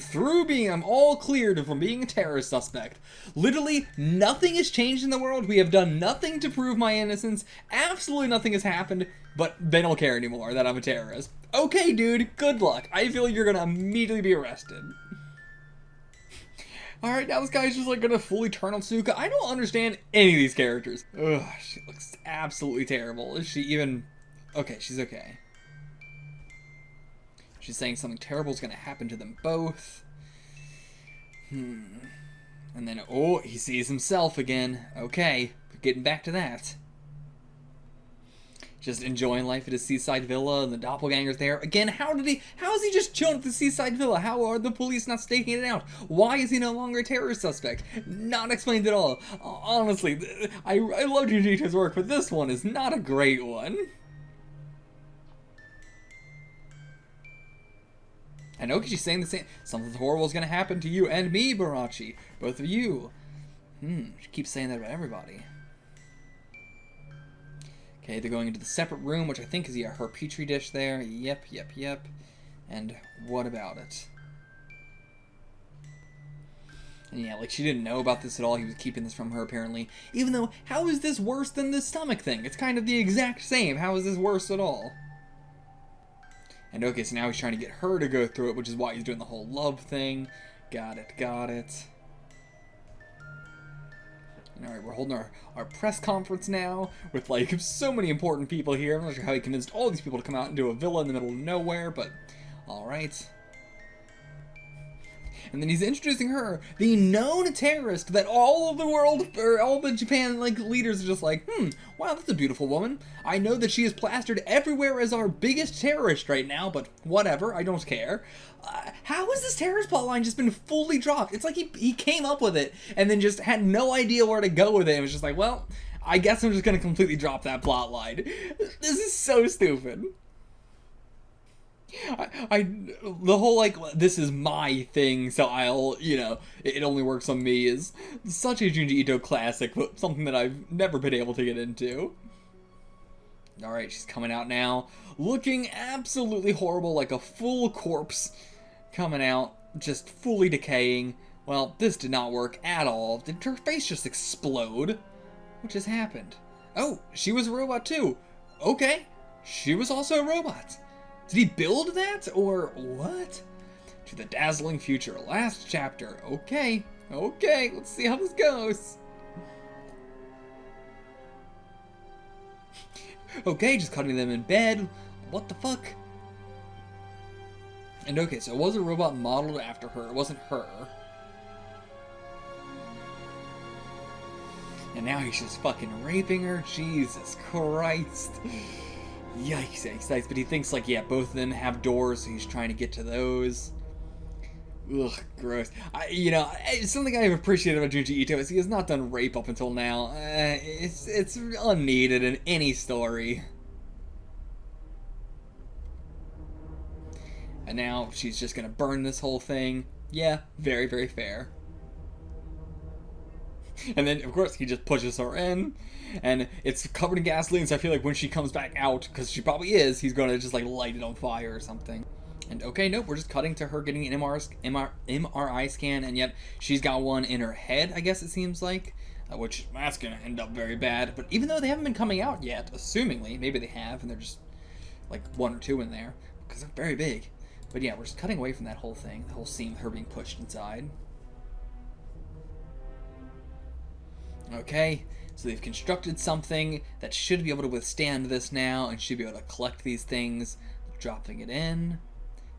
all cleared from being a terrorist suspect. Literally nothing has changed in the world. We have done nothing to prove my innocence. Absolutely nothing has happened, but they don't care anymore that I'm a terrorist. Okay, dude, good luck. I feel you're gonna immediately be arrested. Alright, now this guy's just like gonna fully turn on Suka. I don't understand any of these characters. Ugh, she looks absolutely terrible. Is she even... Okay, she's okay. She's saying something terrible is gonna happen to them both. And then, oh, he sees himself again. Okay, getting back to that. Just enjoying life at his seaside villa, and the doppelganger's there. Again, how is he just chilling at the seaside villa? How are the police not staking it out? Why is he no longer a terrorist suspect? Not explained at all. Honestly, I love JUNJI's work, but this one is not a great one. I know, because she's saying the same. Something horrible is going to happen to you and me, Barachi. Both of you. She keeps saying that about everybody. Okay, they're going into the separate room, which I think is, yeah, her petri dish there. Yep. And what about it? And yeah, like, she didn't know about this at all. He was keeping this from her, apparently. Even though, how is this worse than the stomach thing? It's kind of the exact same. How is this worse at all? And okay, so now he's trying to get her to go through it, which is why he's doing the whole love thing. Got it. Alright, we're holding our press conference now with, like, so many important people here. I'm not sure how he convinced all these people to come out and do a villa in the middle of nowhere, but alright. And then he's introducing her, the known terrorist that all of the world, or all the Japan, like, leaders are just like, wow, that's a beautiful woman. I know that she is plastered everywhere as our biggest terrorist right now, but whatever, I don't care. How has this terrorist plotline just been fully dropped? It's like he came up with it and then just had no idea where to go with it. It was just like, well, I guess I'm just gonna completely drop that plotline. This is so stupid. The whole, like, this is my thing, so I'll, you know, it only works on me is such a Junji Ito classic, but something that I've never been able to get into. Alright, she's coming out now, looking absolutely horrible, like a full corpse, coming out, just fully decaying. Well, this did not work at all. Did her face just explode? What just happened? Oh, she was a robot too. Okay, she was also a robot. Did he build that, or what? To the dazzling future, last chapter. Okay, let's see how this goes. Okay, just cutting them in bed. What the fuck? And okay, so it was a robot modeled after her. It wasn't her. And now he's just fucking raping her. Jesus Christ. Yikes. But he thinks, like, yeah, both of them have doors, so he's trying to get to those. Ugh, gross. You know, something I've appreciated about Junji Ito is he has not done rape up until now. It's unneeded in any story. And now she's just gonna burn this whole thing. Yeah, very, very fair. And then, of course, he just pushes her in, and it's covered in gasoline, so I feel like when she comes back out, because she probably is, he's gonna just, like, light it on fire or something. And okay, nope, we're just cutting to her getting an MRI scan, and yet she's got one in her head, I guess it seems like, which that's gonna end up very bad. But even though they haven't been coming out yet, assumingly, maybe they have, and they're just, like, one or two in there, because they're very big. But yeah, we're just cutting away from that whole thing, the whole scene with her being pushed inside. Okay, so they've constructed something that should be able to withstand this now, and should be able to collect these things, dropping it in.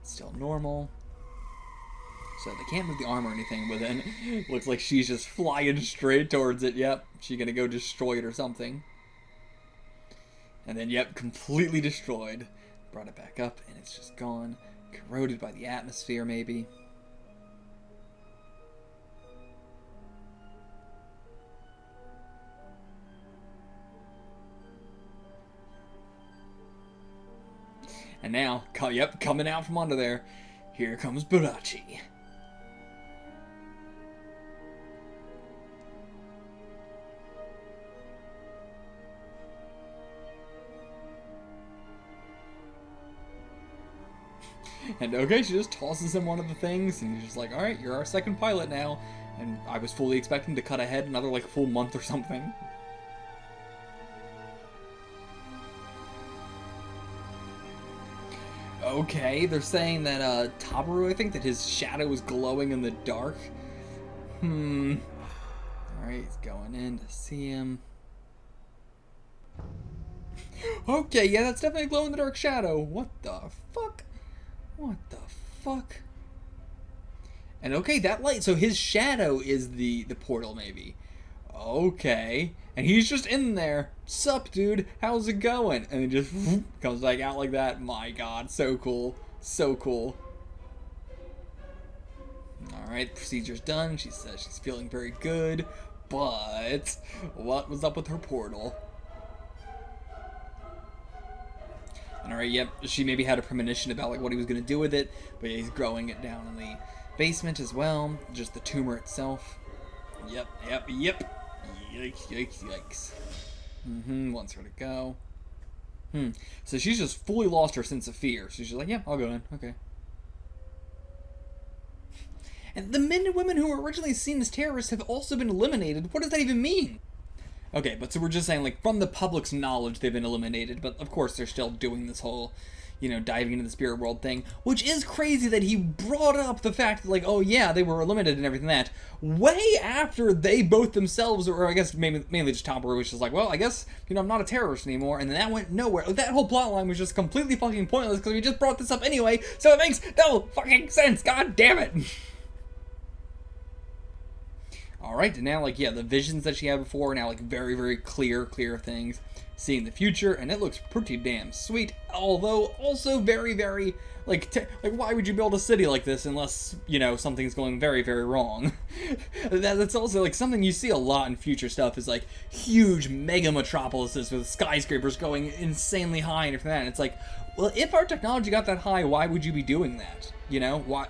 Still normal. So they can't move the arm or anything, but then looks like she's just flying straight towards it. Yep, she's gonna go destroy it or something. And then, yep, completely destroyed. Brought it back up, and it's just gone. Corroded by the atmosphere, maybe. And now, yep, coming out from under there. Here comes Barachi. And okay, she just tosses him one of the things, and he's just like, alright, you're our second pilot now. And I was fully expecting to cut ahead another, like, full month or something. Okay, they're saying that, Tabaru, I think, that his shadow is glowing in the dark. Alright, he's going in to see him. Okay, yeah, that's definitely a glow-in-the-dark shadow. What the fuck? What the fuck? And okay, that light, so his shadow is the portal, maybe. Okay. And he's just in there. Sup, dude? How's it going? And it just comes back out like that. My god, so cool. So cool. Alright, procedure's done. She says she's feeling very good. But what was up with her portal? Alright, yep, she maybe had a premonition about like what he was going to do with it. But yeah, he's growing it down in the basement as well. Just the tumor itself. Yep. Yikes, yikes, yikes. Wants her to go. So she's just fully lost her sense of fear. So she's like, yeah, I'll go in. Okay. And the men and women who were originally seen as terrorists have also been eliminated. What does that even mean? Okay, but so we're just saying, like, from the public's knowledge, they've been eliminated. But, of course, they're still doing this whole, you know, diving into the spirit world thing. Which is crazy that he brought up the fact that, like, oh, yeah, they were eliminated and everything that. Way after they both themselves, or I guess mainly just Tabaru, was just like, well, I guess, you know, I'm not a terrorist anymore. And then that went nowhere. Like, that whole plotline was just completely fucking pointless because we just brought this up anyway. So it makes no fucking sense. God damn it. Alright, and now, like, yeah, the visions that she had before are now, like, very, very clear things. Seeing the future, and it looks pretty damn sweet. Although, also very, very, like, why would you build a city like this unless, you know, something's going very, very wrong? That's also, like, something you see a lot in future stuff is, like, huge mega metropolises with skyscrapers going insanely high and everything like that. And it's like, well, if our technology got that high, why would you be doing that? You know? Why...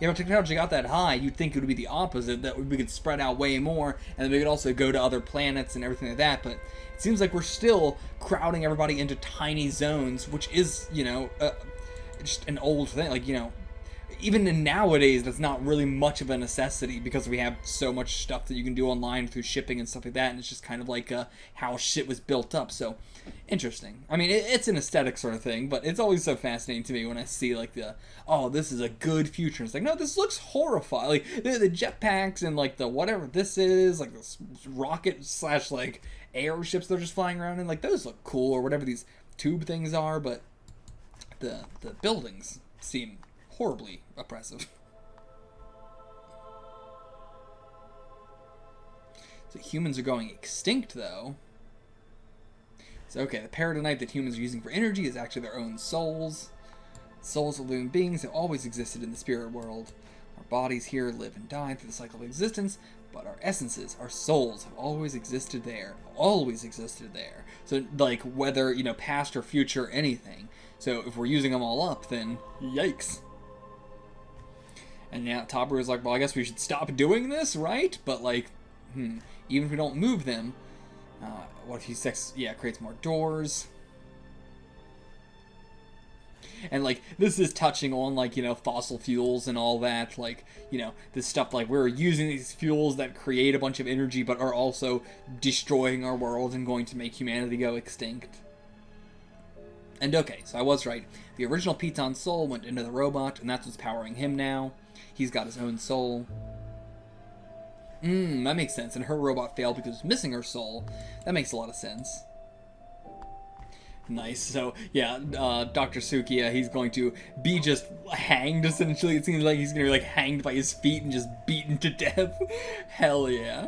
If our technology got that high, you'd think it would be the opposite, that we could spread out way more, and then we could also go to other planets and everything like that, but it seems like we're still crowding everybody into tiny zones, which is, you know, just an old thing. Like, you know, even nowadays, that's not really much of a necessity, because we have so much stuff that you can do online through shipping and stuff like that, and it's just kind of like how shit was built up, so interesting. I mean, it's an aesthetic sort of thing, but it's always so fascinating to me when I see, like, oh, this is a good future. It's like, no, this looks horrifying. Like, the jetpacks and, like, the whatever this is, like, this rocket / like, airships they're just flying around in, like, those look cool, or whatever these tube things are, but the buildings seem horribly oppressive. So humans are going extinct, though. So, okay, the paradise that humans are using for energy is actually their own souls. Souls of living beings have always existed in the spirit world. Our bodies here live and die through the cycle of existence, but our essences, our souls, have always existed there. Always existed there. So, like, whether, you know, past or future, anything. So, if we're using them all up, then yikes. And now Tabaru is like, well, I guess we should stop doing this, right? But, like, even if we don't move them, what if he creates more doors? And, like, this is touching on, like, you know, fossil fuels and all that, like, you know, this stuff, like, we're using these fuels that create a bunch of energy but are also destroying our world and going to make humanity go extinct. And okay, so I was right. The original Piton's soul went into the robot, and that's what's powering him now. He's got his own soul. That makes sense. And her robot failed because it's missing her soul. That makes a lot of sense. Nice. So, yeah, Dr. Sukiya, he's going to be just hanged, essentially. It seems like he's going to be, like, hanged by his feet and just beaten to death. Hell yeah.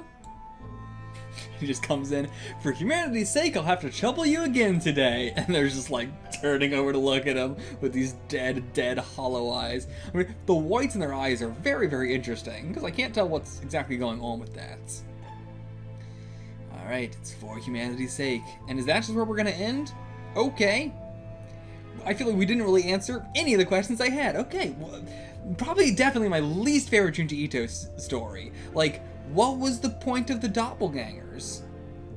He just comes in, for humanity's sake, I'll have to trouble you again today. And they're just, like, turning over to look at him with these dead, hollow eyes. I mean, the whites in their eyes are very, very interesting, because I can't tell what's exactly going on with that. Alright, it's for humanity's sake. And is that just where we're going to end? Okay. I feel like we didn't really answer any of the questions I had. Okay, well, probably definitely my least favorite Junji Ito story. Like, what was the point of the doppelgangers?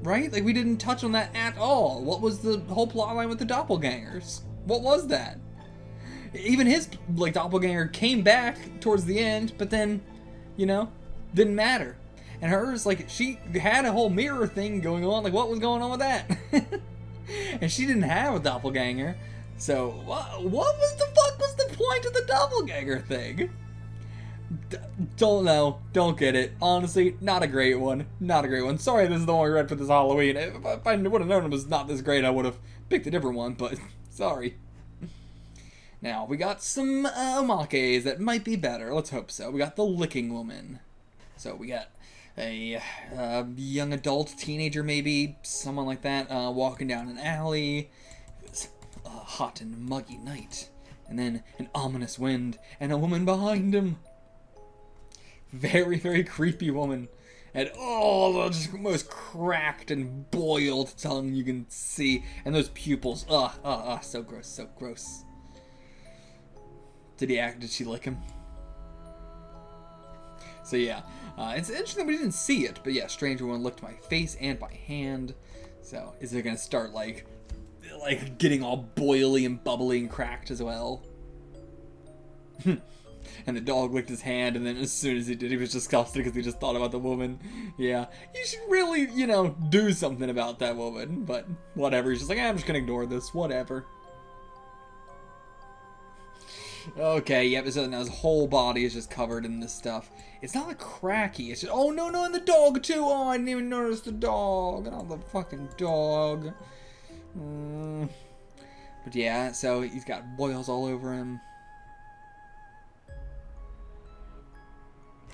Right? Like, we didn't touch on that at all. What was the whole plotline with the doppelgangers? What was that? Even his, like, doppelganger came back towards the end, but then, you know, didn't matter. And hers, like, she had a whole mirror thing going on. Like, what was going on with that? And she didn't have a doppelganger. So, what was the fuck was the point of the doppelganger thing? Don't know. Don't get it. Honestly, not a great one. Not a great one. Sorry, this is the one we read for this Halloween. If I would have known it was not this great, I would have picked a different one, but sorry. Now, we got some omakes that might be better. Let's hope so. We got the licking woman. So, we got a young adult, teenager maybe, someone like that, walking down an alley. It's a hot and muggy night. And then an ominous wind and a woman behind him. Very, very creepy woman. And oh, the just most cracked and boiled tongue you can see. And those pupils. So gross, so gross. Did she lick him? So yeah, it's interesting we didn't see it, but yeah, stranger one licked my face and my hand. So is it gonna start like getting all boily and bubbly and cracked as well? And the dog licked his hand, and then as soon as he did, he was disgusted because he just thought about the woman. Yeah, you should really, you know, do something about that woman, but whatever. He's just like, I'm just gonna ignore this, whatever. Okay, yep, so now his whole body is just covered in this stuff. It's not a cracky, it's just, oh no, and the dog too! Oh, I didn't even notice the dog, not the fucking dog. But yeah, so he's got boils all over him.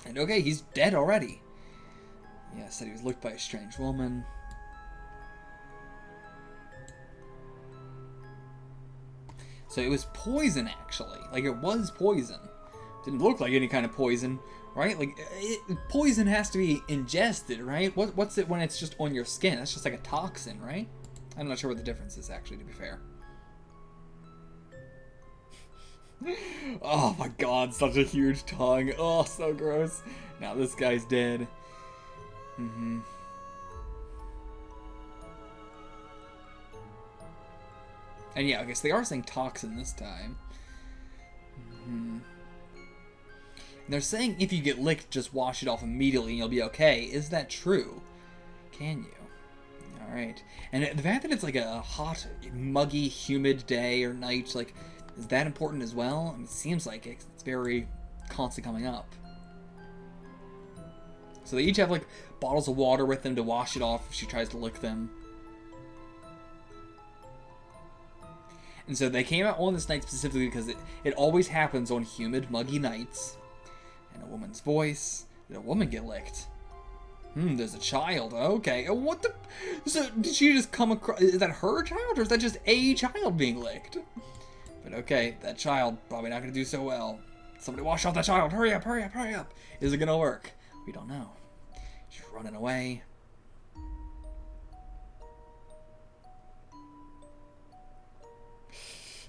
And okay, he's dead already. Yeah, said he was licked by a strange woman. So it was poison, actually. Like, it was poison. Didn't look like any kind of poison, right? Like, poison has to be ingested, right? What's it when it's just on your skin? That's just like a toxin, right? I'm not sure what the difference is, actually, to be fair. Oh my god, such a huge tongue. Oh, so gross. Now this guy's dead. And yeah, I guess they are saying toxin this time. And they're saying if you get licked, just wash it off immediately and you'll be okay. Is that true? Can you? Alright. And the fact that it's like a hot, muggy, humid day or night, like, is that important as well? I mean, it seems like it's very constantly coming up. So they each have like bottles of water with them to wash it off if she tries to lick them. And so they came out on this night specifically because it always happens on humid, muggy nights. And a woman's voice. Did a woman get licked? There's a child. Okay. What the? So did she just come across? Is that her child or is that just a child being licked? But okay, that child probably not going to do so well. Somebody wash off that child. Hurry up, hurry up, hurry up. Is it going to work? We don't know. She's running away.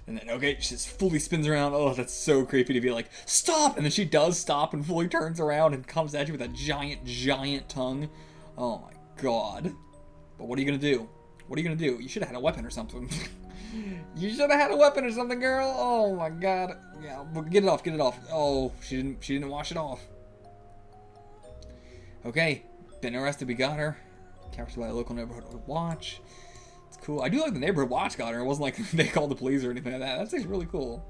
And then, okay, she just fully spins around. Oh, that's so creepy to be like, stop! And then she does stop and fully turns around and comes at you with a giant, giant tongue. Oh my god. But what are you going to do? What are you going to do? You should have had a weapon or something. You should have had a weapon or something, girl. Oh my god. Yeah, but get it off, get it off. Oh, she didn't wash it off. Okay, been arrested, we got her. Captured by a local neighborhood watch. It's cool. I do like the neighborhood watch got her. It wasn't like they called the police or anything like that. That's actually really cool.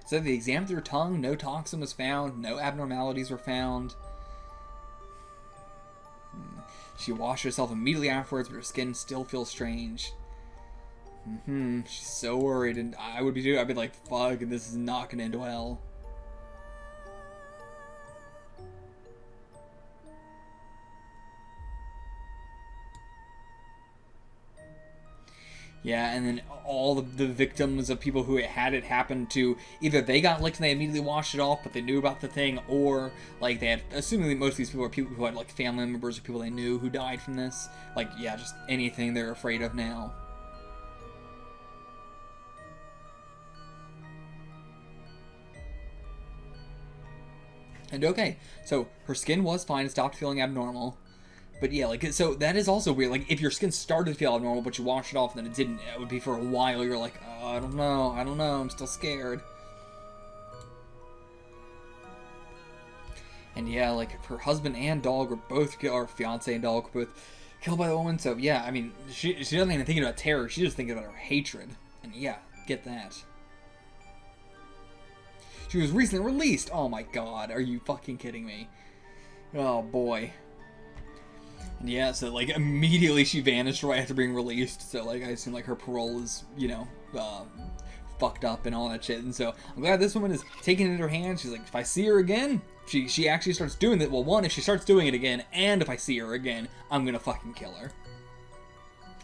So they examined her tongue, no toxin was found, no abnormalities were found. She washed herself immediately afterwards, but her skin still feels strange. She's so worried, and I would be too. I'd be like, fuck, this is not gonna end well. Yeah, and then all the victims of people who had it happen to, either they got licked and they immediately washed it off, but they knew about the thing, or, like, they had, assuming most of these people are people who had, like, family members or people they knew who died from this. Like, yeah, just anything they're afraid of now. And okay, so her skin was fine, it stopped feeling abnormal. But yeah, like, so that is also weird. Like, if your skin started to feel abnormal, but you washed it off and then it didn't, it would be for a while. You're like, oh, I don't know, I'm still scared. And yeah, like, her husband and dog were both, or fiance and dog were both killed by the woman. So yeah, I mean, she doesn't even think about terror. She's just thinking about her hatred. And yeah, get that. She was recently released. Oh my god, are you fucking kidding me? Oh boy. And yeah, so like immediately she vanished right after being released. So like I assume like her parole is, you know, fucked up and all that shit. And so I'm glad this woman is taking it in her hands. She's like, if I see her again, she actually starts doing it. Well, one, if she starts doing it again, and if I see her again, I'm gonna fucking kill her.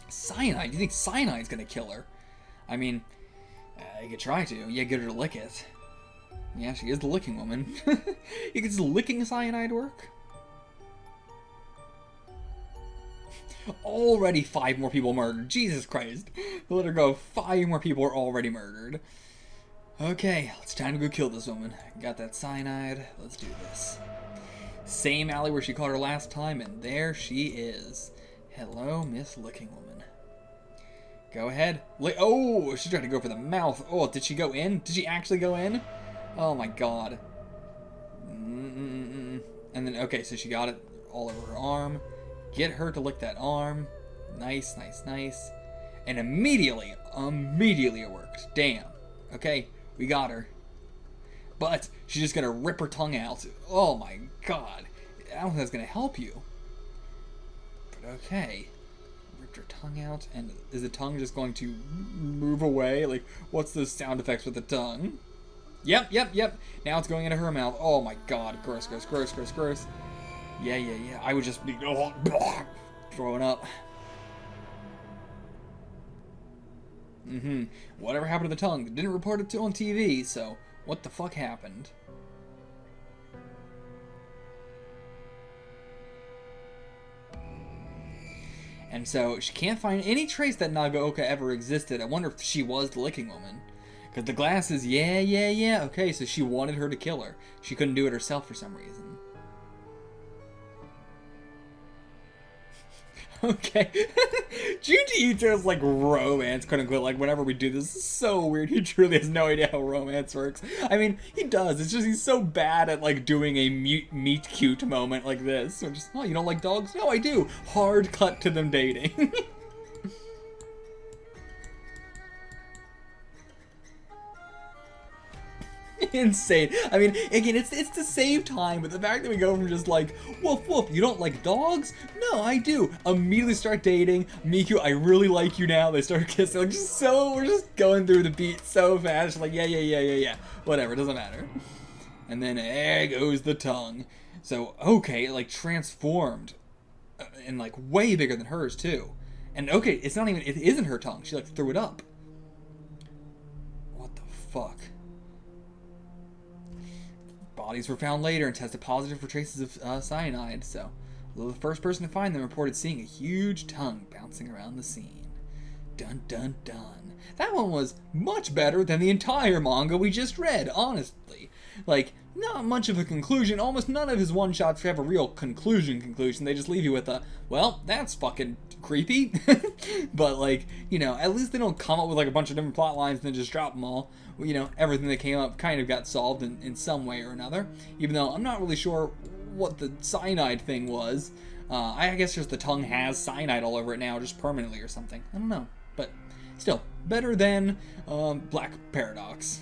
Cyanide? You think cyanide's gonna kill her? I mean, you could try to. Yeah, get her to lick it. Yeah, she is the licking woman. You could just licking cyanide work? Already 5 more people murdered. Jesus Christ. Let her go. 5 more people are already murdered. Okay, it's time to go kill this woman. Got that cyanide. Let's do this. Same alley where she caught her last time, and there she is. Hello, Miss Licking Woman. Go ahead. Oh, she tried to go for the mouth. Oh, did she go in? Did she actually go in? Oh my god. And then, okay, so she got it all over her arm. Get her to lick that arm. Nice, nice, nice. And immediately it worked. Damn. Okay, we got her. But she's just gonna rip her tongue out. Oh my god. I don't think that's gonna help you. But okay. Ripped her tongue out, and is the tongue just going to move away? Like, what's the sound effects with the tongue? Yep. Now it's going into her mouth. Oh my god. Gross. Yeah. I would just be throwing up. Whatever happened to the tongue? Didn't report it on TV, so what the fuck happened? And so she can't find any trace that Nagaoka ever existed. I wonder if she was the licking woman. Because the glasses, yeah. Okay, so she wanted her to kill her. She couldn't do it herself for some reason. Okay. Junji Ito's like romance, quote unquote, like whenever we do this is so weird. He truly has no idea how romance works. I mean, he does. It's just he's so bad at like doing a meet cute moment like this. Or just, oh, you don't like dogs? No, I do. Hard cut to them dating. Insane. I mean, again, it's to save time, but the fact that we go from just like, woof woof, you don't like dogs? No, I do. Immediately start dating. Miku, I really like you now. They start kissing. Like, just so, we're just going through the beat so fast. Just like, yeah. Whatever, doesn't matter. And then there goes the tongue. So, okay, it like transformed. And like way bigger than hers too. And okay, it isn't her tongue. She like threw it up. What the fuck? Bodies were found later and tested positive for traces of cyanide, so the first person to find them reported seeing a huge tongue bouncing around the scene. Dun dun dun. That one was much better than the entire manga we just read, honestly. Like, not much of a conclusion. Almost none of his one-shots have a real conclusion. They just leave you with a, well, that's fucking creepy. But, like, you know, at least they don't come up with, like, a bunch of different plot lines and then just drop them all. You know, everything that came up kind of got solved in some way or another. Even though I'm not really sure what the cyanide thing was. I guess just the tongue has cyanide all over it now, just permanently or something. I don't know. But still, better than Black Paradox.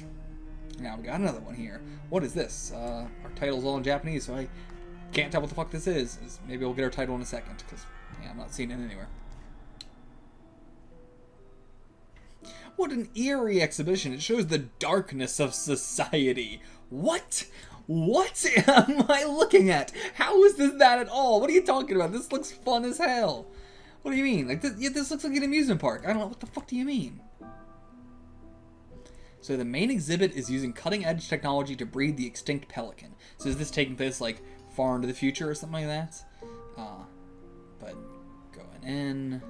Now we got another one here. What is this? Our title's all in Japanese, so I can't tell what the fuck this is. Maybe we'll get our title in a second, because yeah, I'm not seeing it anywhere. What an eerie exhibition. It shows the darkness of society. What? What am I looking at? How is this that at all? What are you talking about? This looks fun as hell. What do you mean? Like, this looks like an amusement park. I don't know. What the fuck do you mean? So the main exhibit is using cutting-edge technology to breed the extinct pelican. So is this taking place, like, far into the future or something like that? But going in...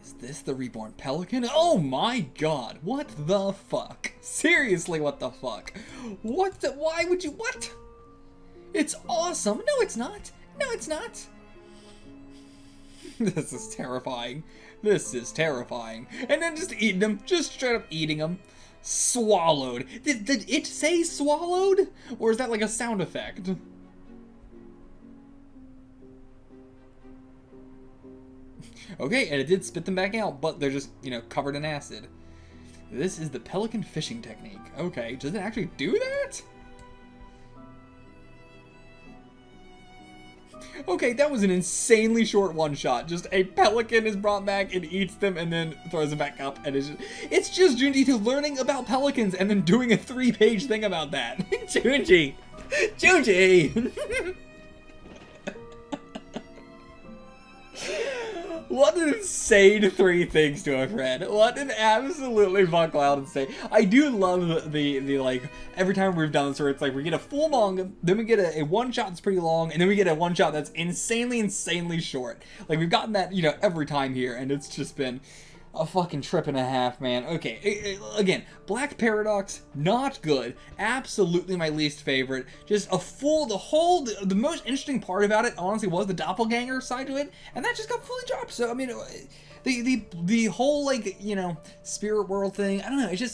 Is this the reborn pelican? Oh my god! What the fuck? Seriously, what the fuck? Why would you... What? It's awesome. No, it's not. No, it's not. This is terrifying. This is terrifying. And then just eating them. Just straight up eating them. Swallowed. Did it say swallowed? Or is that like a sound effect? Okay, and it did spit them back out, but they're just, you know, covered in acid. This is the pelican fishing technique. Okay, does it actually do that? Okay, that was an insanely short one-shot. Just a pelican is brought back and eats them and then throws them back up. And it's just Junji to learning about pelicans and then doing a 3-page thing about that. Junji! Junji! What an insane 3 things to have read. What an absolutely fuck wild insane. I do love the like, every time we've done this where it's like we get a full manga, then we get a one-shot that's pretty long, and then we get a one-shot that's insanely short. Like, we've gotten that, you know, every time here, and it's just been a fucking trip and a half, man. Okay, again, Black Paradox, not good. Absolutely my least favorite. Just the most interesting part about it, honestly, was the doppelganger side to it, and that just got fully dropped. So, I mean, the whole, like, you know, spirit world thing, I don't know,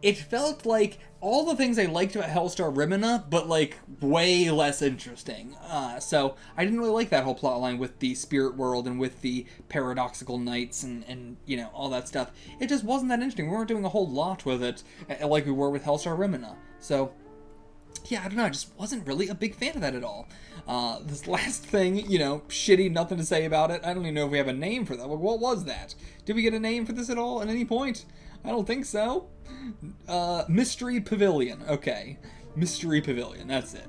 it felt like all the things I liked about Hellstar Rimina, but, like, way less interesting. So I didn't really like that whole plotline with the spirit world and with the paradoxical knights and you know, all that stuff. It just wasn't that interesting. We weren't doing a whole lot with it like we were with Hellstar Rimina. So, yeah, I don't know, I just wasn't really a big fan of that at all. This last thing, you know, shitty, nothing to say about it. I don't even know if we have a name for that. What was that? Did we get a name for this at all at any point? I don't think so. Mystery Pavilion. Okay. Mystery Pavilion. That's it.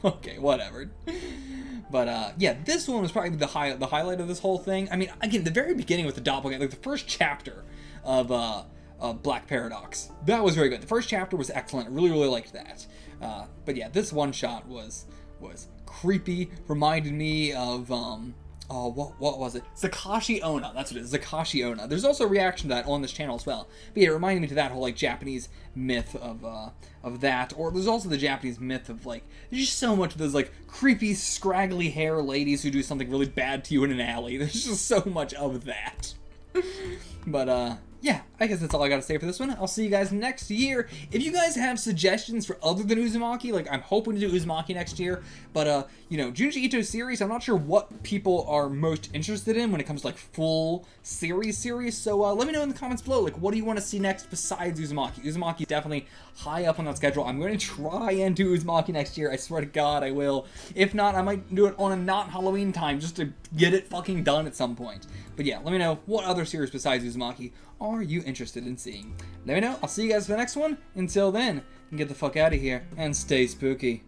Okay, whatever. But, yeah, this one was probably the highlight of this whole thing. I mean, again, the very beginning with the doppelganger, like the first chapter of Black Paradox. That was very good. The first chapter was excellent. I really liked that. But, yeah, this one shot was creepy. Reminded me of, oh, what was it? Zakashi Onna. That's what it is. Zakashi Onna. There's also a reaction to that on this channel as well. But yeah, it reminded me to that whole, like, Japanese myth of that. Or there's also the Japanese myth of, like, there's just so much of those, like, creepy, scraggly hair ladies who do something really bad to you in an alley. There's just so much of that. But, yeah, I guess that's all I gotta say for this one. I'll see you guys next year. If you guys have suggestions for other than Uzumaki, like, I'm hoping to do Uzumaki next year, but, you know, Junji Ito series, I'm not sure what people are most interested in when it comes to, like, full series, so, let me know in the comments below, like, what do you want to see next besides Uzumaki? Uzumaki is definitely high up on that schedule. I'm going to try and do Uzumaki next year, I swear to God I will. If not, I might do it on a not Halloween time, just to get it fucking done at some point. But yeah, let me know what other series besides Uzumaki are you interested in seeing. Let me know. I'll see you guys for the next one. Until then, get the fuck out of here and stay spooky.